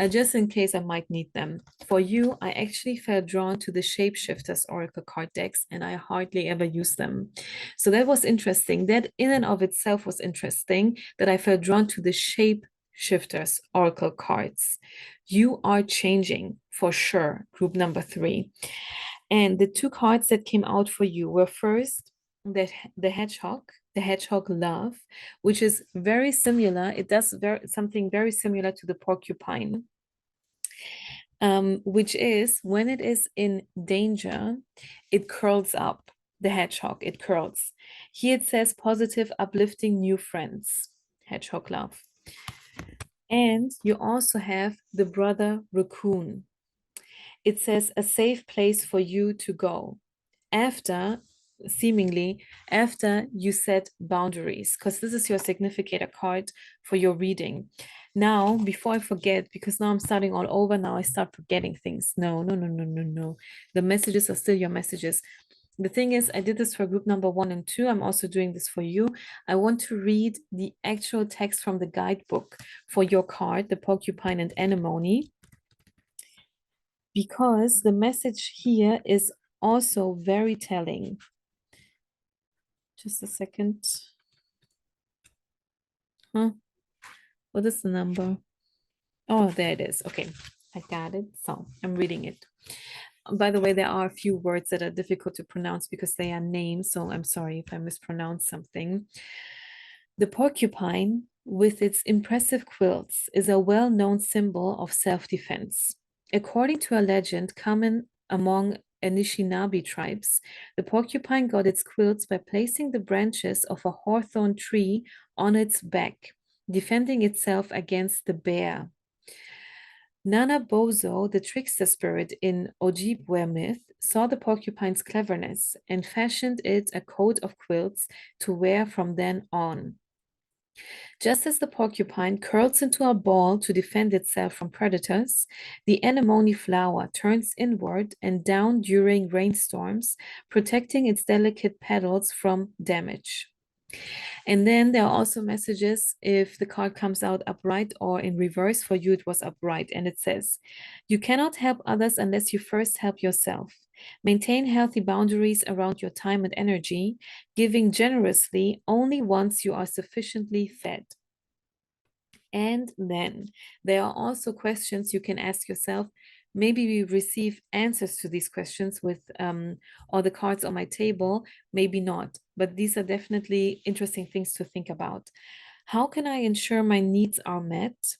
just in case I might need them. For you, I actually felt drawn to the Shapeshifters oracle card decks, and I hardly ever use them. So that was interesting. That in and of itself was interesting, that I felt drawn to the Shapeshifters oracle cards. You are changing for sure, group number 3. And the 2 cards that came out for you were first the hedgehog love, which is very similar. It does something very similar to the porcupine, which is when it is in danger, it curls up. The hedgehog, it curls. Here it says positive, uplifting new friends, hedgehog love. And you also have the brother raccoon. It says a safe place for you to go seemingly after you set boundaries, because this is your significator card for your reading. Now, before I forget, because now I'm starting all over, now I start forgetting things. No. The messages are still your messages. The thing is, I did this for group number 1 and 2. I'm also doing this for you. I want to read the actual text from the guidebook for your card, the porcupine and anemone, because the message here is also very telling. Just a second. Huh? What is the number? Oh, there it is. Okay, I got it. So I'm reading it. By the way, there are a few words that are difficult to pronounce because they are names, so I'm sorry if I mispronounce something. The porcupine, with its impressive quills, is a well-known symbol of self-defense. According to a legend common among Anishinaabe tribes, the porcupine got its quills by placing the branches of a hawthorn tree on its back, defending itself against the bear. Nana Bozo, the trickster spirit in Ojibwe myth, saw the porcupine's cleverness and fashioned it a coat of quilts to wear from then on. Just as the porcupine curls into a ball to defend itself from predators, the anemone flower turns inward and down during rainstorms, protecting its delicate petals from damage. And then there are also messages if the card comes out upright or in reverse. For you, it was upright. And it says, you cannot help others unless you first help yourself. Maintain healthy boundaries around your time and energy, giving generously only once you are sufficiently fed. And then there are also questions you can ask yourself. Maybe we receive answers to these questions with all the cards on my table, maybe not, but these are definitely interesting things to think about. How can I ensure my needs are met?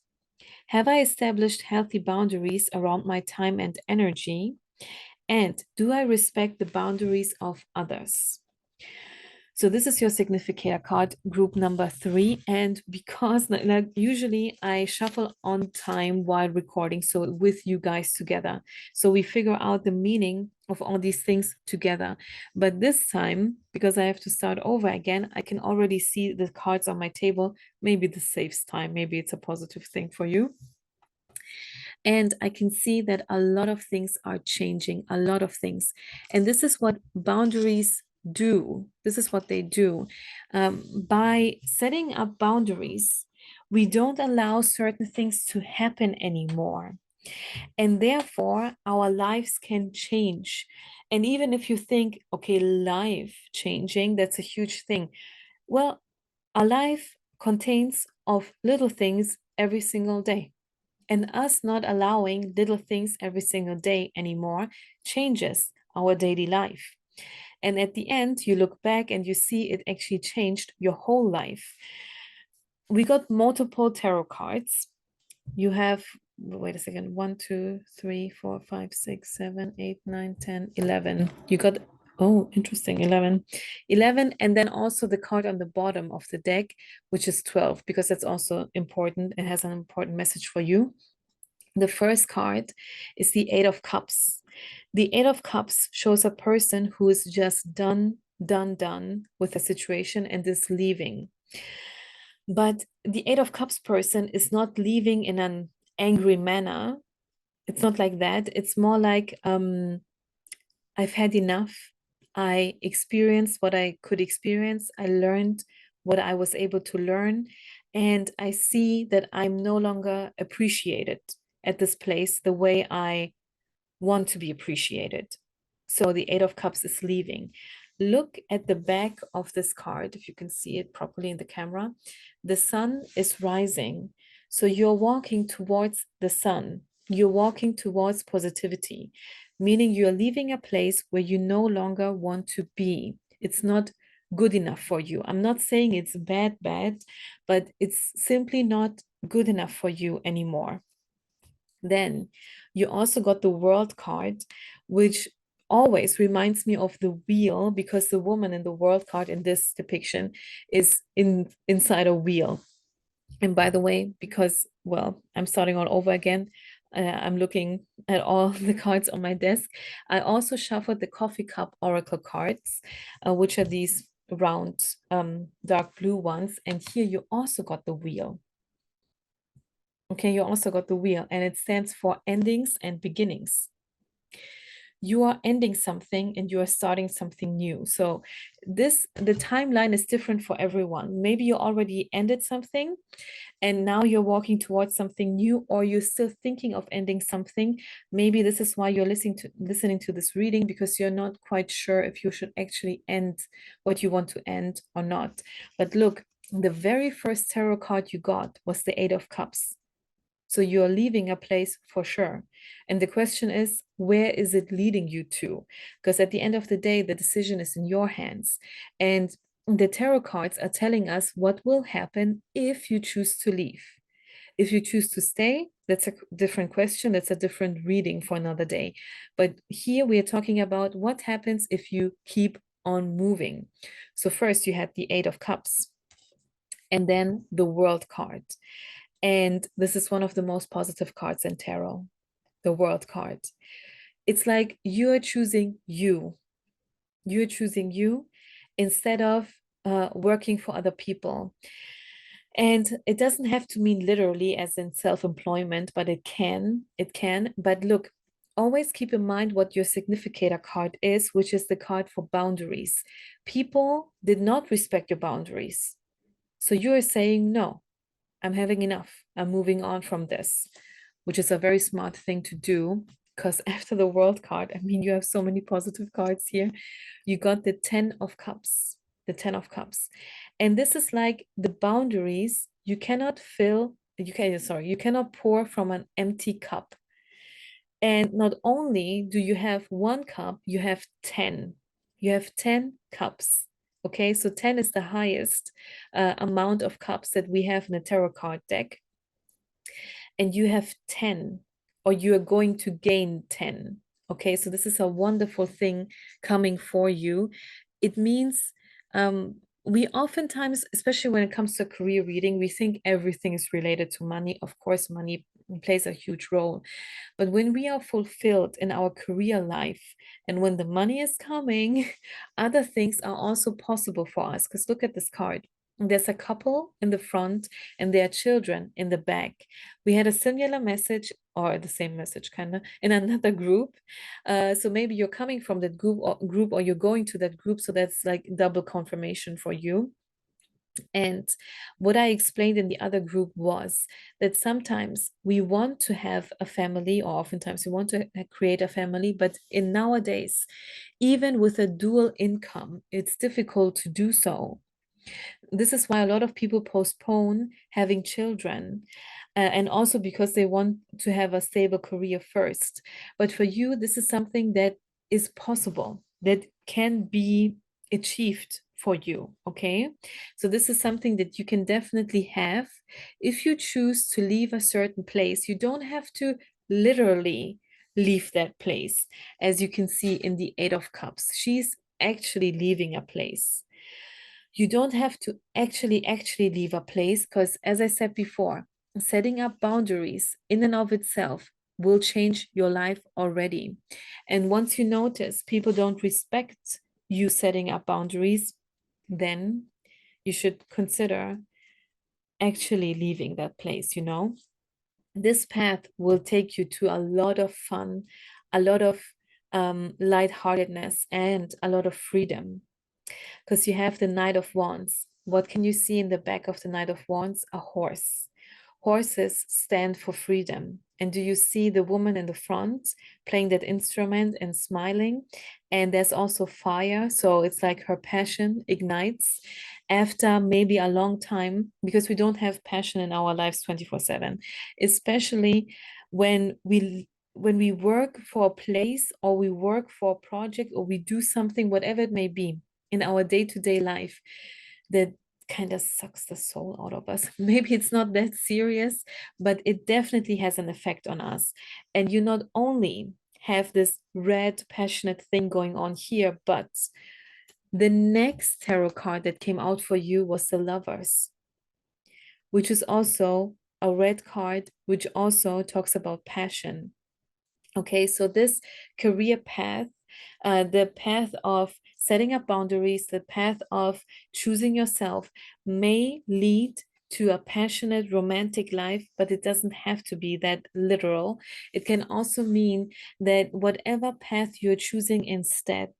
Have I established healthy boundaries around my time and energy? And do I respect the boundaries of others? So this is your significator card, group number 3. And because like usually I shuffle on time while recording, so with you guys together. So we figure out the meaning of all these things together. But this time, because I have to start over again, I can already see the cards on my table. Maybe this saves time. Maybe it's a positive thing for you. And I can see that a lot of things are changing, a lot of things. And this is what boundaries do. This is what they do. By setting up boundaries, we don't allow certain things to happen anymore. And therefore, our lives can change. And even if you think, okay, life changing, that's a huge thing. Well, our life contains of little things every single day. And us not allowing little things every single day anymore changes our daily life. And at the end, you look back and you see it actually changed your whole life. We got multiple tarot cards. You have, wait a second, 1, 2, 3, 4, 5, 6, 7, 8, 9, 10, 11. You got, oh, interesting, 11. 11, and then also the card on the bottom of the deck, which is 12, because that's also important. It has an important message for you. The first card is the Eight of Cups. The Eight of Cups shows a person who is just done with a situation and is leaving. But the Eight of Cups person is not leaving in an angry manner. It's not like that. It's more like, I've had enough. I experienced what I could experience. I learned what I was able to learn. And I see that I'm no longer appreciated at this place the way I want to be appreciated. So the Eight of Cups is leaving. Look at the back of this card, if you can see it properly in the camera. The sun is rising. So you're walking towards the sun. You're walking towards positivity, meaning you're leaving a place where you no longer want to be. It's not good enough for you. I'm not saying it's bad, but it's simply not good enough for you anymore. Then you also got the World card, which always reminds me of the wheel, because the woman in the World card in this depiction is inside a wheel. And by the way, because, well, I'm starting all over again, I'm looking at all the cards on my desk. I also shuffled the coffee cup oracle cards, which are these round dark blue ones. And here you also got the wheel. Okay, you also got the wheel, and it stands for endings and beginnings. You are ending something and you are starting something new. So the timeline is different for everyone. Maybe you already ended something and now you're walking towards something new, or you're still thinking of ending something. Maybe this is why you're listening to this reading, because you're not quite sure if you should actually end what you want to end or not. But look, the very first tarot card you got was the Eight of Cups. So you're leaving a place for sure. And the question is, where is it leading you to? Because at the end of the day, the decision is in your hands. And the tarot cards are telling us what will happen if you choose to leave. If you choose to stay, that's a different question. That's a different reading for another day. But here we are talking about what happens if you keep on moving. So first you had the Eight of Cups and then the World card. And this is one of the most positive cards in tarot, the World card. It's like you're choosing you. You're choosing you instead of working for other people. And it doesn't have to mean literally as in self-employment, but it can. It can. But look, always keep in mind what your significator card is, which is the card for boundaries. People did not respect your boundaries. So you are saying, no, I'm having enough. I'm moving on from this, which is a very smart thing to do. Because after the World card, I mean, you have so many positive cards here. You got the 10 of Cups, the 10 of Cups. And this is like the boundaries. You cannot you cannot pour from an empty cup. And not only do you have one cup, you have 10. You have 10 cups. Okay, so 10 is the highest amount of cups that we have in a tarot card deck. And you have 10, or you are going to gain 10. Okay, so this is a wonderful thing coming for you. It means we oftentimes, especially when it comes to career reading, we think everything is related to money. Of course, money plays a huge role. But when we are fulfilled in our career life and when the money is coming, other things are also possible for us. Because look at this card. There's a couple in the front and there are children in the back. We had a similar message or the same message kind of in another group. So maybe you're coming from that group or you're going to that group. So that's like double confirmation for you. And what I explained in the other group was that sometimes we want to have a family, or oftentimes we want to create a family, but in nowadays, even with a dual income, it's difficult to do so. This is why a lot of people postpone having children, and also because they want to have a stable career first. But for you, this is something that is possible, that can be achieved for you. Okay, so this is something that you can definitely have if you choose to leave a certain place. You don't have to literally leave that place. As you can see in the Eight of Cups, she's actually leaving a place. You don't have to actually leave a place, because as I said before, setting up boundaries in and of itself will change your life already. And once you notice people don't respect you setting up boundaries, then you should consider actually leaving that place, you know. This path will take you to a lot of fun, a lot of lightheartedness, and a lot of freedom. Because you have the Knight of Wands. What can you see in the back of the Knight of Wands? A horse. Horses stand for freedom. And do you see the woman in the front playing that instrument and smiling? And there's also fire. So it's like her passion ignites after maybe a long time, because we don't have passion in our lives 24/7, especially when we work for a place or we work for a project or we do something, whatever it may be in our day-to-day life, that kind of sucks the soul out of us. Maybe it's not that serious, but it definitely has an effect on us. And you not only have this red, passionate thing going on here, but the next tarot card that came out for you was the Lovers, which is also a red card, which also talks about passion. Okay, so this career path, the path of setting up boundaries, the path of choosing yourself may lead to a passionate romantic life, but it doesn't have to be that literal. It can also mean that whatever path you're choosing instead,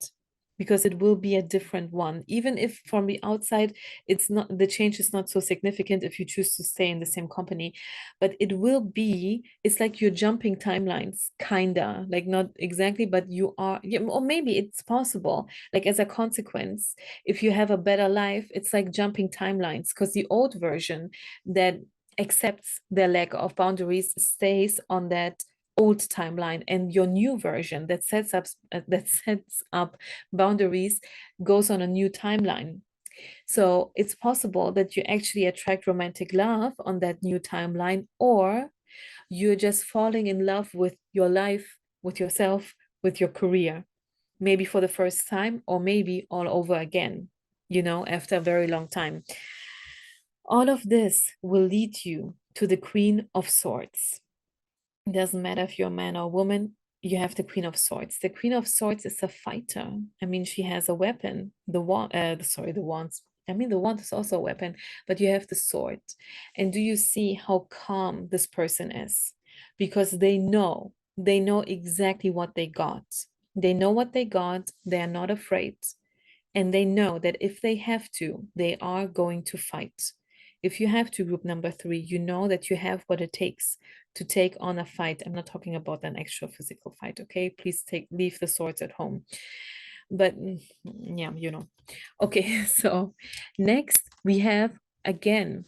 because it will be a different one, even if from the outside it's not, the change is not so significant if you choose to stay in the same company, but it will be, it's like you're jumping timelines, kinda, like not exactly, but you are, yeah, or maybe it's possible, like as a consequence, if you have a better life, it's like jumping timelines, because the old version that accepts their lack of boundaries stays on that old timeline, and your new version that sets up boundaries goes on a new timeline. So it's possible that you actually attract romantic love on that new timeline, or you're just falling in love with your life, with yourself, with your career, maybe for the first time, or maybe all over again, you know, after a very long time. All of this will lead you to the Queen of Swords. It doesn't matter if you're a man or a woman, you have the Queen of Swords. The Queen of Swords is a fighter. I mean, she has a weapon. The wand, sorry, the wands. I mean, the wand is also a weapon, but you have the sword. And do you see how calm this person is? Because they know exactly what they got. They know what they got. They are not afraid. And they know that if they have to, they are going to fight. If you have to, group number 3, you know that you have what it takes to take on a fight. I'm not talking about an actual physical fight, okay? Please leave the swords at home. But yeah, you know. Okay, so next we have again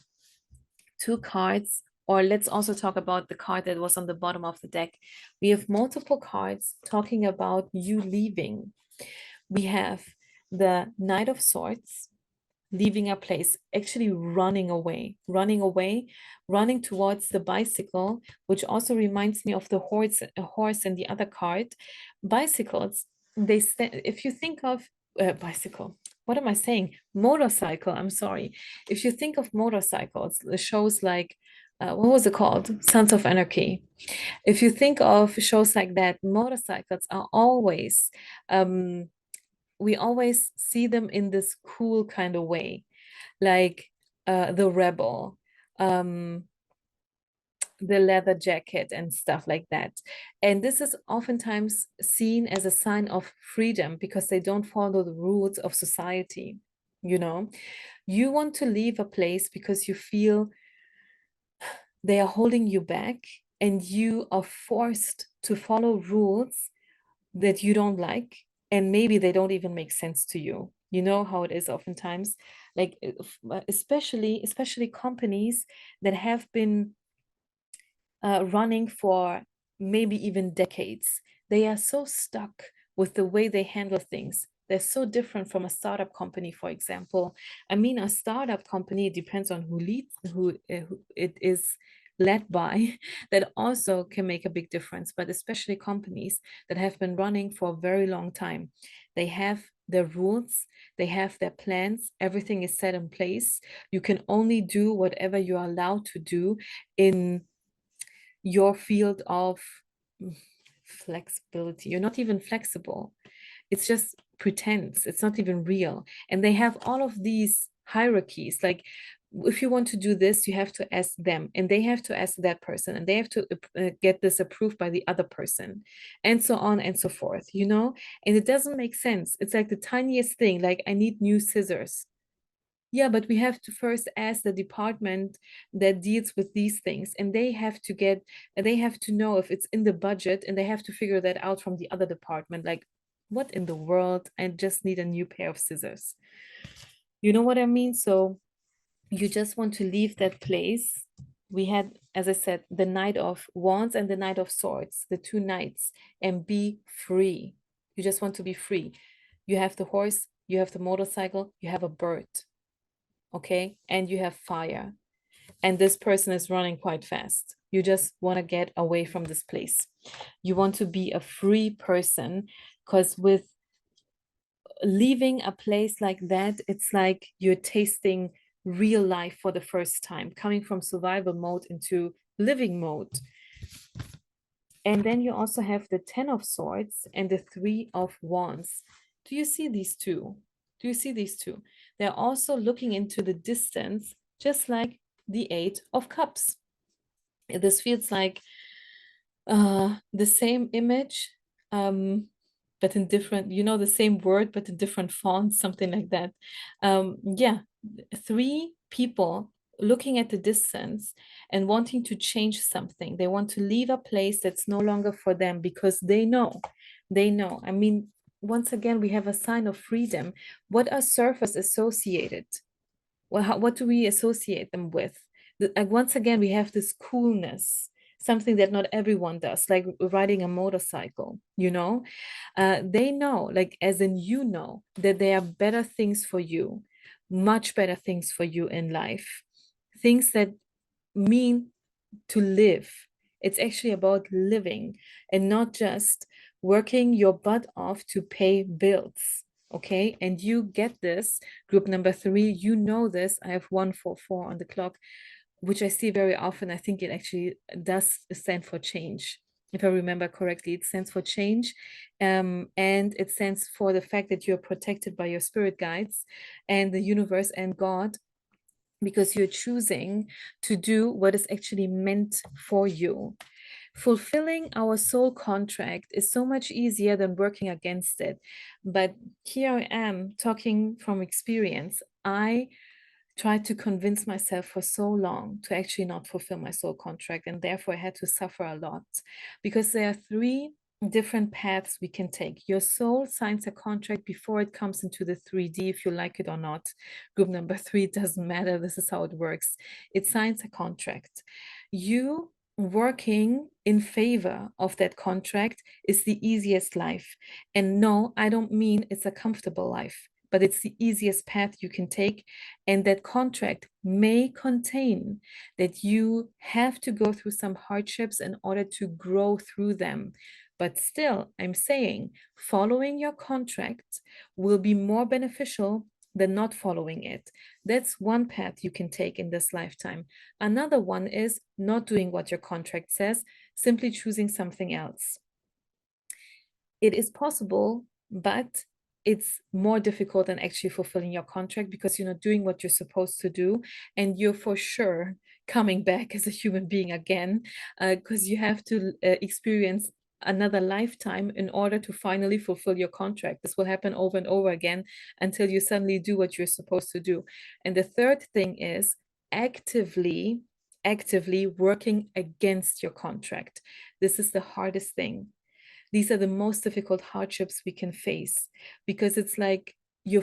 2 cards, or let's also talk about the card that was on the bottom of the deck. We have multiple cards talking about you leaving. We have the Knight of Swords, leaving a place, actually running away, running towards the bicycle, which also reminds me of the horse and the other card. Bicycles, they stand, if you think of bicycle, what am I saying? Motorcycle, I'm sorry. If you think of motorcycles, the shows like, what was it called? Sons of Anarchy. If you think of shows like that, motorcycles are always we always see them in this cool kind of way, like the rebel, um, the leather jacket and stuff like that. And this is oftentimes seen as a sign of freedom because they don't follow the rules of society. You know, you want to leave a place because you feel they are holding you back and you are forced to follow rules that you don't like, and maybe they don't even make sense to you. You know how it is oftentimes, like especially companies that have been running for maybe even decades. They are so stuck with the way they handle things. They're so different from a startup company, for example. I mean, a startup company, it depends on who it is led by, that also can make a big difference. But especially companies that have been running for a very long time, they have their rules, they have their plans, everything is set in place. You can only do whatever you are allowed to do in your field of flexibility. You're not even flexible. It's just pretense. It's not even real. And they have all of these hierarchies. Like, if you want to do this, you have to ask them, and they have to ask that person, and they have to get this approved by the other person, and so on and so forth, you know? And it doesn't make sense. It's like the tiniest thing, like, I need new scissors. Yeah, but we have to first ask the department that deals with these things, and they have to know if it's in the budget, and they have to figure that out from the other department. Like, what in the world? I just need a new pair of scissors. You know what I mean? So you just want to leave that place. We had, as I said, the Knight of Wands and the Knight of Swords, the 2 knights, and be free. You just want to be free. You have the horse, you have the motorcycle, you have a bird, okay? And you have fire. And this person is running quite fast. You just want to get away from this place. You want to be a free person, because with leaving a place like that, it's like you're tasting real life for the first time, coming from survival mode into living mode. And then you also have the 10 of Swords and the 3 of Wands. Do you see these two? Do you see these two? They're also looking into the distance, just like the 8 of Cups. This feels like the same image, but in different, you know, the same word, but in different fonts, something like that. Yeah, 3 people looking at the distance and wanting to change something. They want to leave a place that's no longer for them because they know. I mean, once again, we have a sign of freedom. What are surfers associated? Well, what do we associate them with? Once again, we have this coolness, something that not everyone does, like riding a motorcycle, you know? They know, like, as in, you know, that there are better things for you, much better things for you in life, things that mean to live. It's actually about living and not just working your butt off to pay bills. Okay. And you get this, group number 3, you know this. I have 144 on the clock. which I see very often. I think it actually does stand for change. If I remember correctly, it stands for change. And it stands for the fact that you're protected by your spirit guides and the universe and God, because you're choosing to do what is actually meant for you. Fulfilling our soul contract is so much easier than working against it. But here I am talking from experience. I tried to convince myself for so long to actually not fulfill my soul contract, and therefore I had to suffer a lot, because there are three different paths we can take. Your soul signs a contract before it comes into the 3D, if you like it or not. Group number 3, it doesn't matter. This is how it works. It signs a contract. You working in favor of that contract is the easiest life. And no, I don't mean it's a comfortable life, but it's the easiest path you can take. And that contract may contain that you have to go through some hardships in order to grow through them. But still, I'm saying following your contract will be more beneficial than not following it. That's one path you can take in this lifetime. Another one is not doing what your contract says, simply choosing something else. It is possible, but it's more difficult than actually fulfilling your contract, because you're not doing what you're supposed to do, and you're for sure coming back as a human being again, because you have to experience another lifetime in order to finally fulfill your contract. This will happen over and over again until you suddenly do what you're supposed to do. And the third thing is actively working against your contract. This is the hardest thing. These are the most difficult hardships we can face, because it's like you're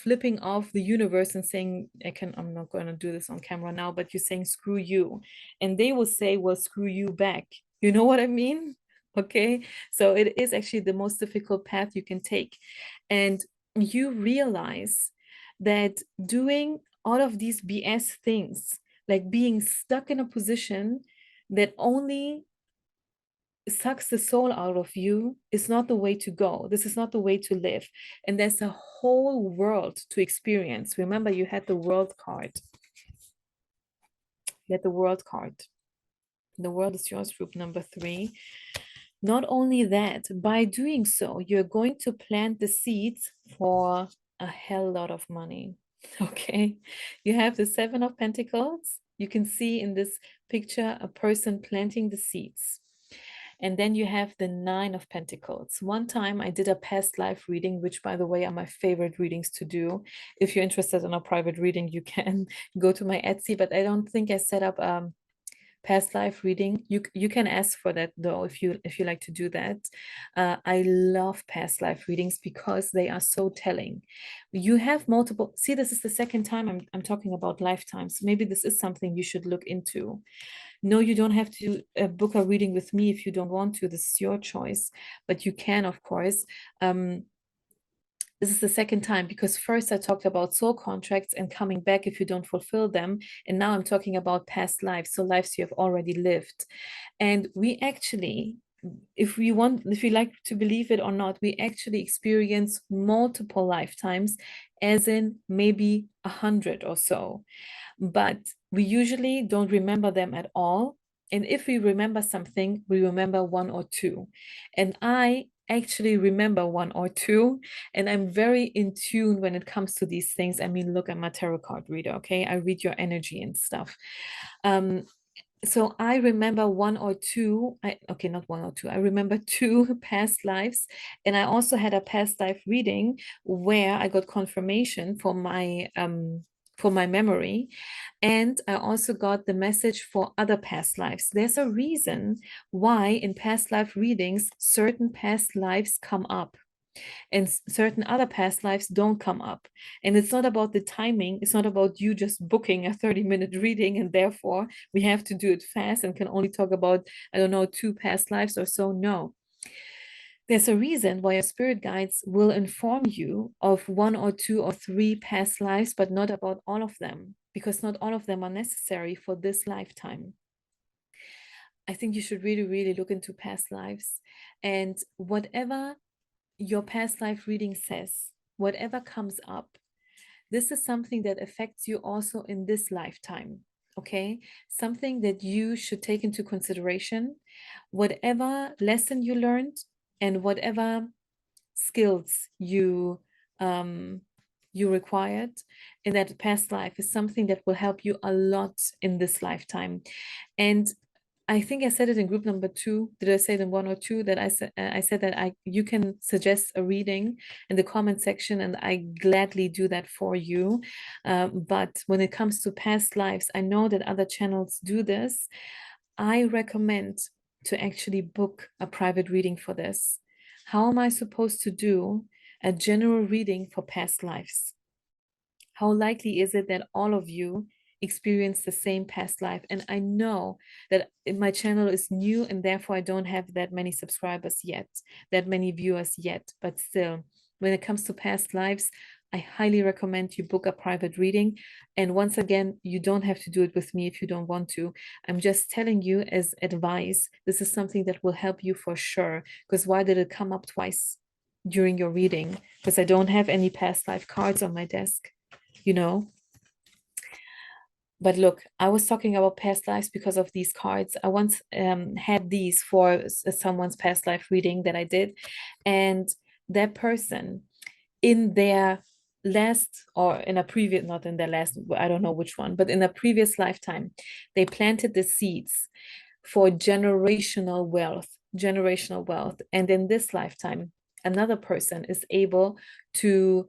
flipping off the universe and saying, I'm not going to do this on camera now, but you're saying screw you, and they will say, well, screw you back. You know what I mean? Okay, so it is actually the most difficult path you can take. And you realize that doing all of these BS things, like being stuck in a position that only sucks the soul out of you, is not the way to go. This is not the way to live. And there's a whole world to experience. Remember, you had the world card. You had the world card. The world is yours, group number 3. Not only that, by doing so, you're going to plant the seeds for a hell lot of money. Okay. You have the 7 of Pentacles. You can see in this picture a person planting the seeds. And then you have the 9 of Pentacles. One time I did a past life reading, which, by the way, are my favorite readings to do. If you're interested in a private reading, you can go to my Etsy, but I don't think I set up past life reading. You can ask for that though, if you like to do that. I love past life readings because they are so telling. You have multiple. See, this is the second time I'm talking about lifetimes. Maybe this is something you should look into. No, you don't have to book a reading with me if you don't want to. This is your choice, but you can, of course. This is the second time, because first I talked about soul contracts and coming back if you don't fulfill them. And now I'm talking about past lives, so lives you have already lived. And we actually, if we like to believe it or not, we actually experience multiple lifetimes, as in maybe 100 or so. But we usually don't remember them at all. And if we remember something, we remember 1 or 2. And I actually remember 1 or 2, and I'm very in tune when it comes to these things. I mean, look, I'm a tarot card reader, okay? I read your energy and stuff. So I remember 1 or 2, okay, not 1 or 2, I remember 2 past lives. And I also had a past life reading where I got confirmation for my memory. And I also got the message for other past lives. There's a reason why in past life readings, certain past lives come up and certain other past lives don't come up. And it's not about the timing. It's not about you just booking a 30-minute reading and therefore we have to do it fast and can only talk about, I don't know, 2 past lives or so. No. There's a reason why your spirit guides will inform you of 1 or 2 or 3 past lives, but not about all of them, because not all of them are necessary for this lifetime. I think you should really, really look into past lives, and whatever your past life reading says, whatever comes up, this is something that affects you also in this lifetime. okay? Something that you should take into consideration. Whatever lesson you learned and whatever skills um, you required in that past life is something that will help you a lot in this lifetime. And I think I said it in group number 2. Did I say it in 1 or 2 that I said that you can suggest a reading in the comment section, and I gladly do that for you. But when it comes to past lives, I know that other channels do this. I recommend to actually book a private reading for this. How am I supposed to do a general reading for past lives? How likely is it that all of you experience the same past life? And I know that my channel is new and therefore I don't have that many subscribers yet, that many viewers yet, but still, when it comes to past lives, I highly recommend you book a private reading. And once again, you don't have to do it with me if you don't want to. I'm just telling you as advice, this is something that will help you for sure. Because why did it come up twice during your reading? Because I don't have any past life cards on my desk, you know. But look, I was talking about past lives because of these cards. I once had these for someone's past life reading that I did, and that person in their last, or in a previous, not in their last, I don't know which one, but in a previous lifetime, they planted the seeds for generational wealth. And in this lifetime, another person is able to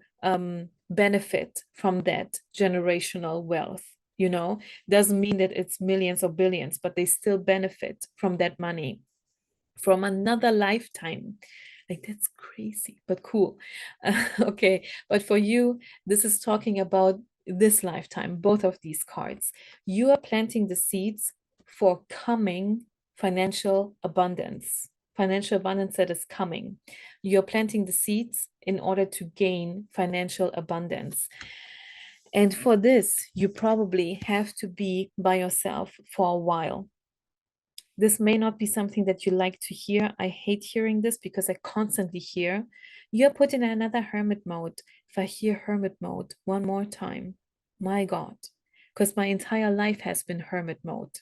benefit from that generational wealth. You know, doesn't mean that it's millions or billions, but they still benefit from that money from another lifetime. Like, that's crazy, but cool. Okay, but for you, this is talking about this lifetime, both of these cards. You are planting the seeds for coming financial abundance that is coming. You're planting the seeds in order to gain financial abundance. And for this, you probably have to be by yourself for a while. This may not be something that you like to hear. I hate hearing this because I constantly hear, you're put in another hermit mode. If I hear hermit mode one more time, my God, because my entire life has been hermit mode.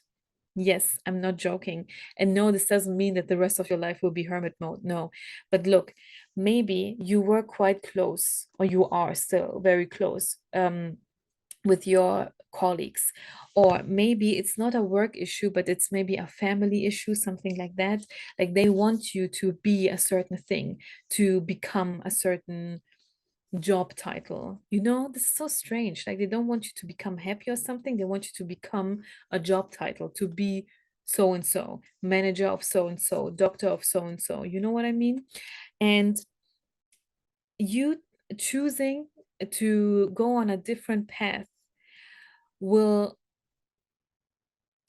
Yes, I'm not joking. And no, this doesn't mean that the rest of your life will be hermit mode. No. But look, maybe you were quite close, or you are still very close with your colleagues, or maybe it's not a work issue, but it's maybe a family issue, something like that. Like, they want you to be a certain thing, to become a certain job title. You know, this is so strange. Like, they don't want you to become happy or something, they want you to become a job title, to be so and so, manager of so and so, doctor of so and so. You know what I mean? And you choosing to go on a different path will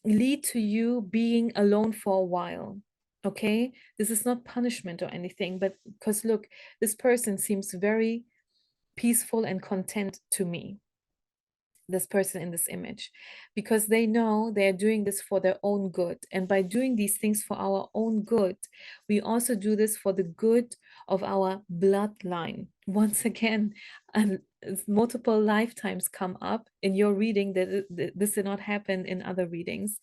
lead to you being alone for a while. Okay, this is not punishment or anything, but because look, this person seems very peaceful and content to me, this person in this image, because they know they're doing this for their own good. And by doing these things for our own good, we also do this for the good of our bloodline. Once again, and multiple lifetimes come up in your reading that this did not happen in other readings.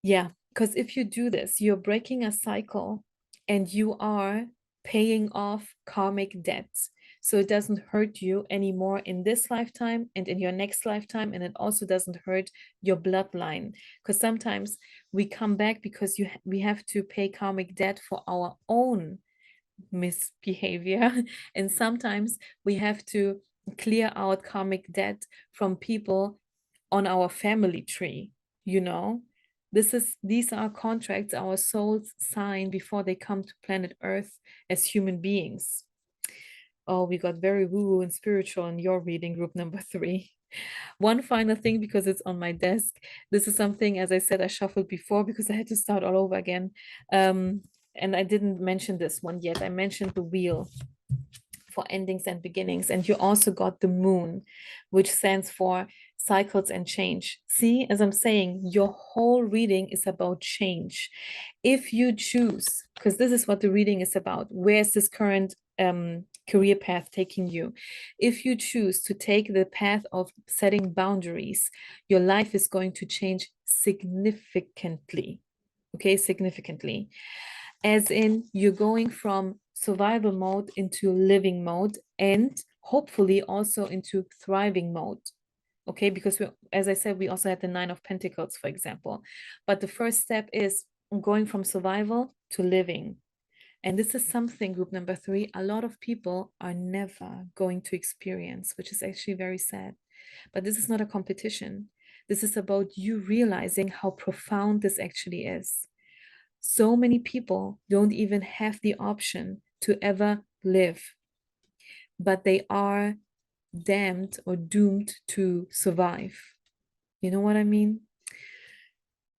Yeah, because if you do this, you're breaking a cycle and you are paying off karmic debts. So it doesn't hurt you anymore in this lifetime and in your next lifetime. And it also doesn't hurt your bloodline. Because sometimes we come back because we have to pay karmic debt for our own misbehavior. And sometimes we have to clear out karmic debt from people on our family tree, you know? These are contracts our souls sign before they come to planet Earth as human beings. Oh, we got very woo-woo and spiritual in your reading, group number 3. One final thing, because it's on my desk. This is something, as I said, I shuffled before because I had to start all over again. And I didn't mention this one yet. I mentioned the wheel for endings and beginnings. And you also got the moon, which stands for cycles and change. See, as I'm saying, your whole reading is about change. If you choose, because this is what the reading is about, where's this current career path taking you. If you choose to take the path of setting boundaries, your life is going to change significantly. Okay, significantly. As in, you're going from survival mode into living mode, and hopefully also into thriving mode. Okay, because as I said, we also had the Nine of Pentacles, for example. But the first step is going from survival to living. And this is something, group number 3, a lot of people are never going to experience, which is actually very sad. But this is not a competition. This is about you realizing how profound this actually is. So many people don't even have the option to ever live, but they are damned or doomed to survive. You know what I mean?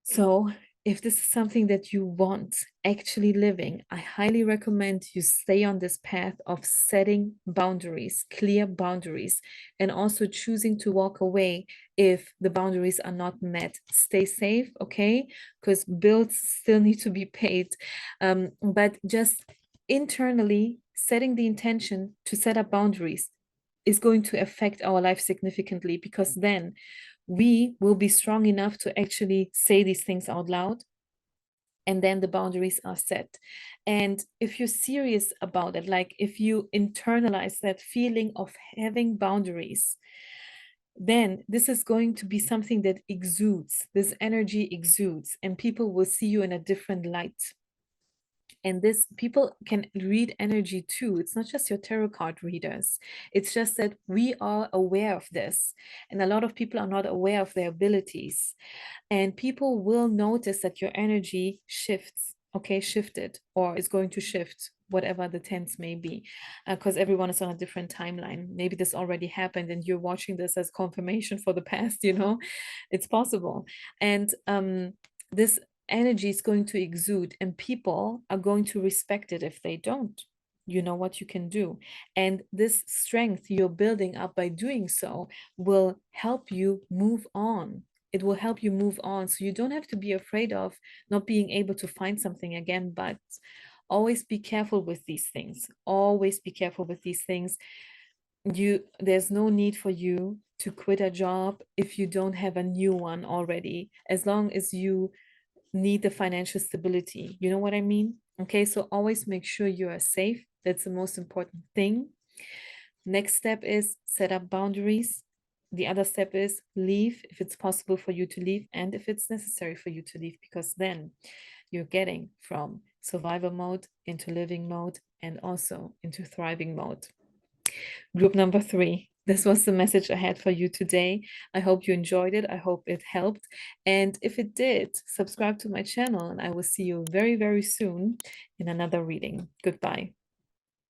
So if this is something that you want actually living, I highly recommend you stay on this path of setting boundaries, clear boundaries, and also choosing to walk away if the boundaries are not met. Stay safe, okay? Because bills still need to be paid. But just internally setting the intention to set up boundaries is going to affect our life significantly, because then we will be strong enough to actually say these things out loud, and then the boundaries are set. And if you're serious about it, like if you internalize that feeling of having boundaries, then this is going to be something that exudes, this energy exudes, and people will see you in a different light. And this, people can read energy too. It's not just your tarot card readers. It's just that we are aware of this, and a lot of people are not aware of their abilities. And people will notice that your energy shifts, okay, shifted, or is going to shift, whatever the tense may be, because everyone is on a different timeline. Maybe this already happened and you're watching this as confirmation for the past, you know, it's possible. And this energy is going to exude, and people are going to respect it. If they don't, you know what you can do. And this strength you're building up by doing so will help you move on. It will help you move on, so you don't have to be afraid of not being able to find something again. But always be careful with these things. Always be careful with these things. There's no need for you to quit a job if you don't have a new one already, as long as you need the financial stability. You know what I mean? Okay, so always make sure you are safe. That's the most important thing. Next step is set up boundaries. The other step is leave if it's possible for you to leave, and if it's necessary for you to leave, because then you're getting from survival mode into living mode and also into thriving mode. Group number 3. This was the message I had for you today. I hope you enjoyed it. I hope it helped. And if it did, subscribe to my channel, and I will see you very, very soon in another reading. Goodbye.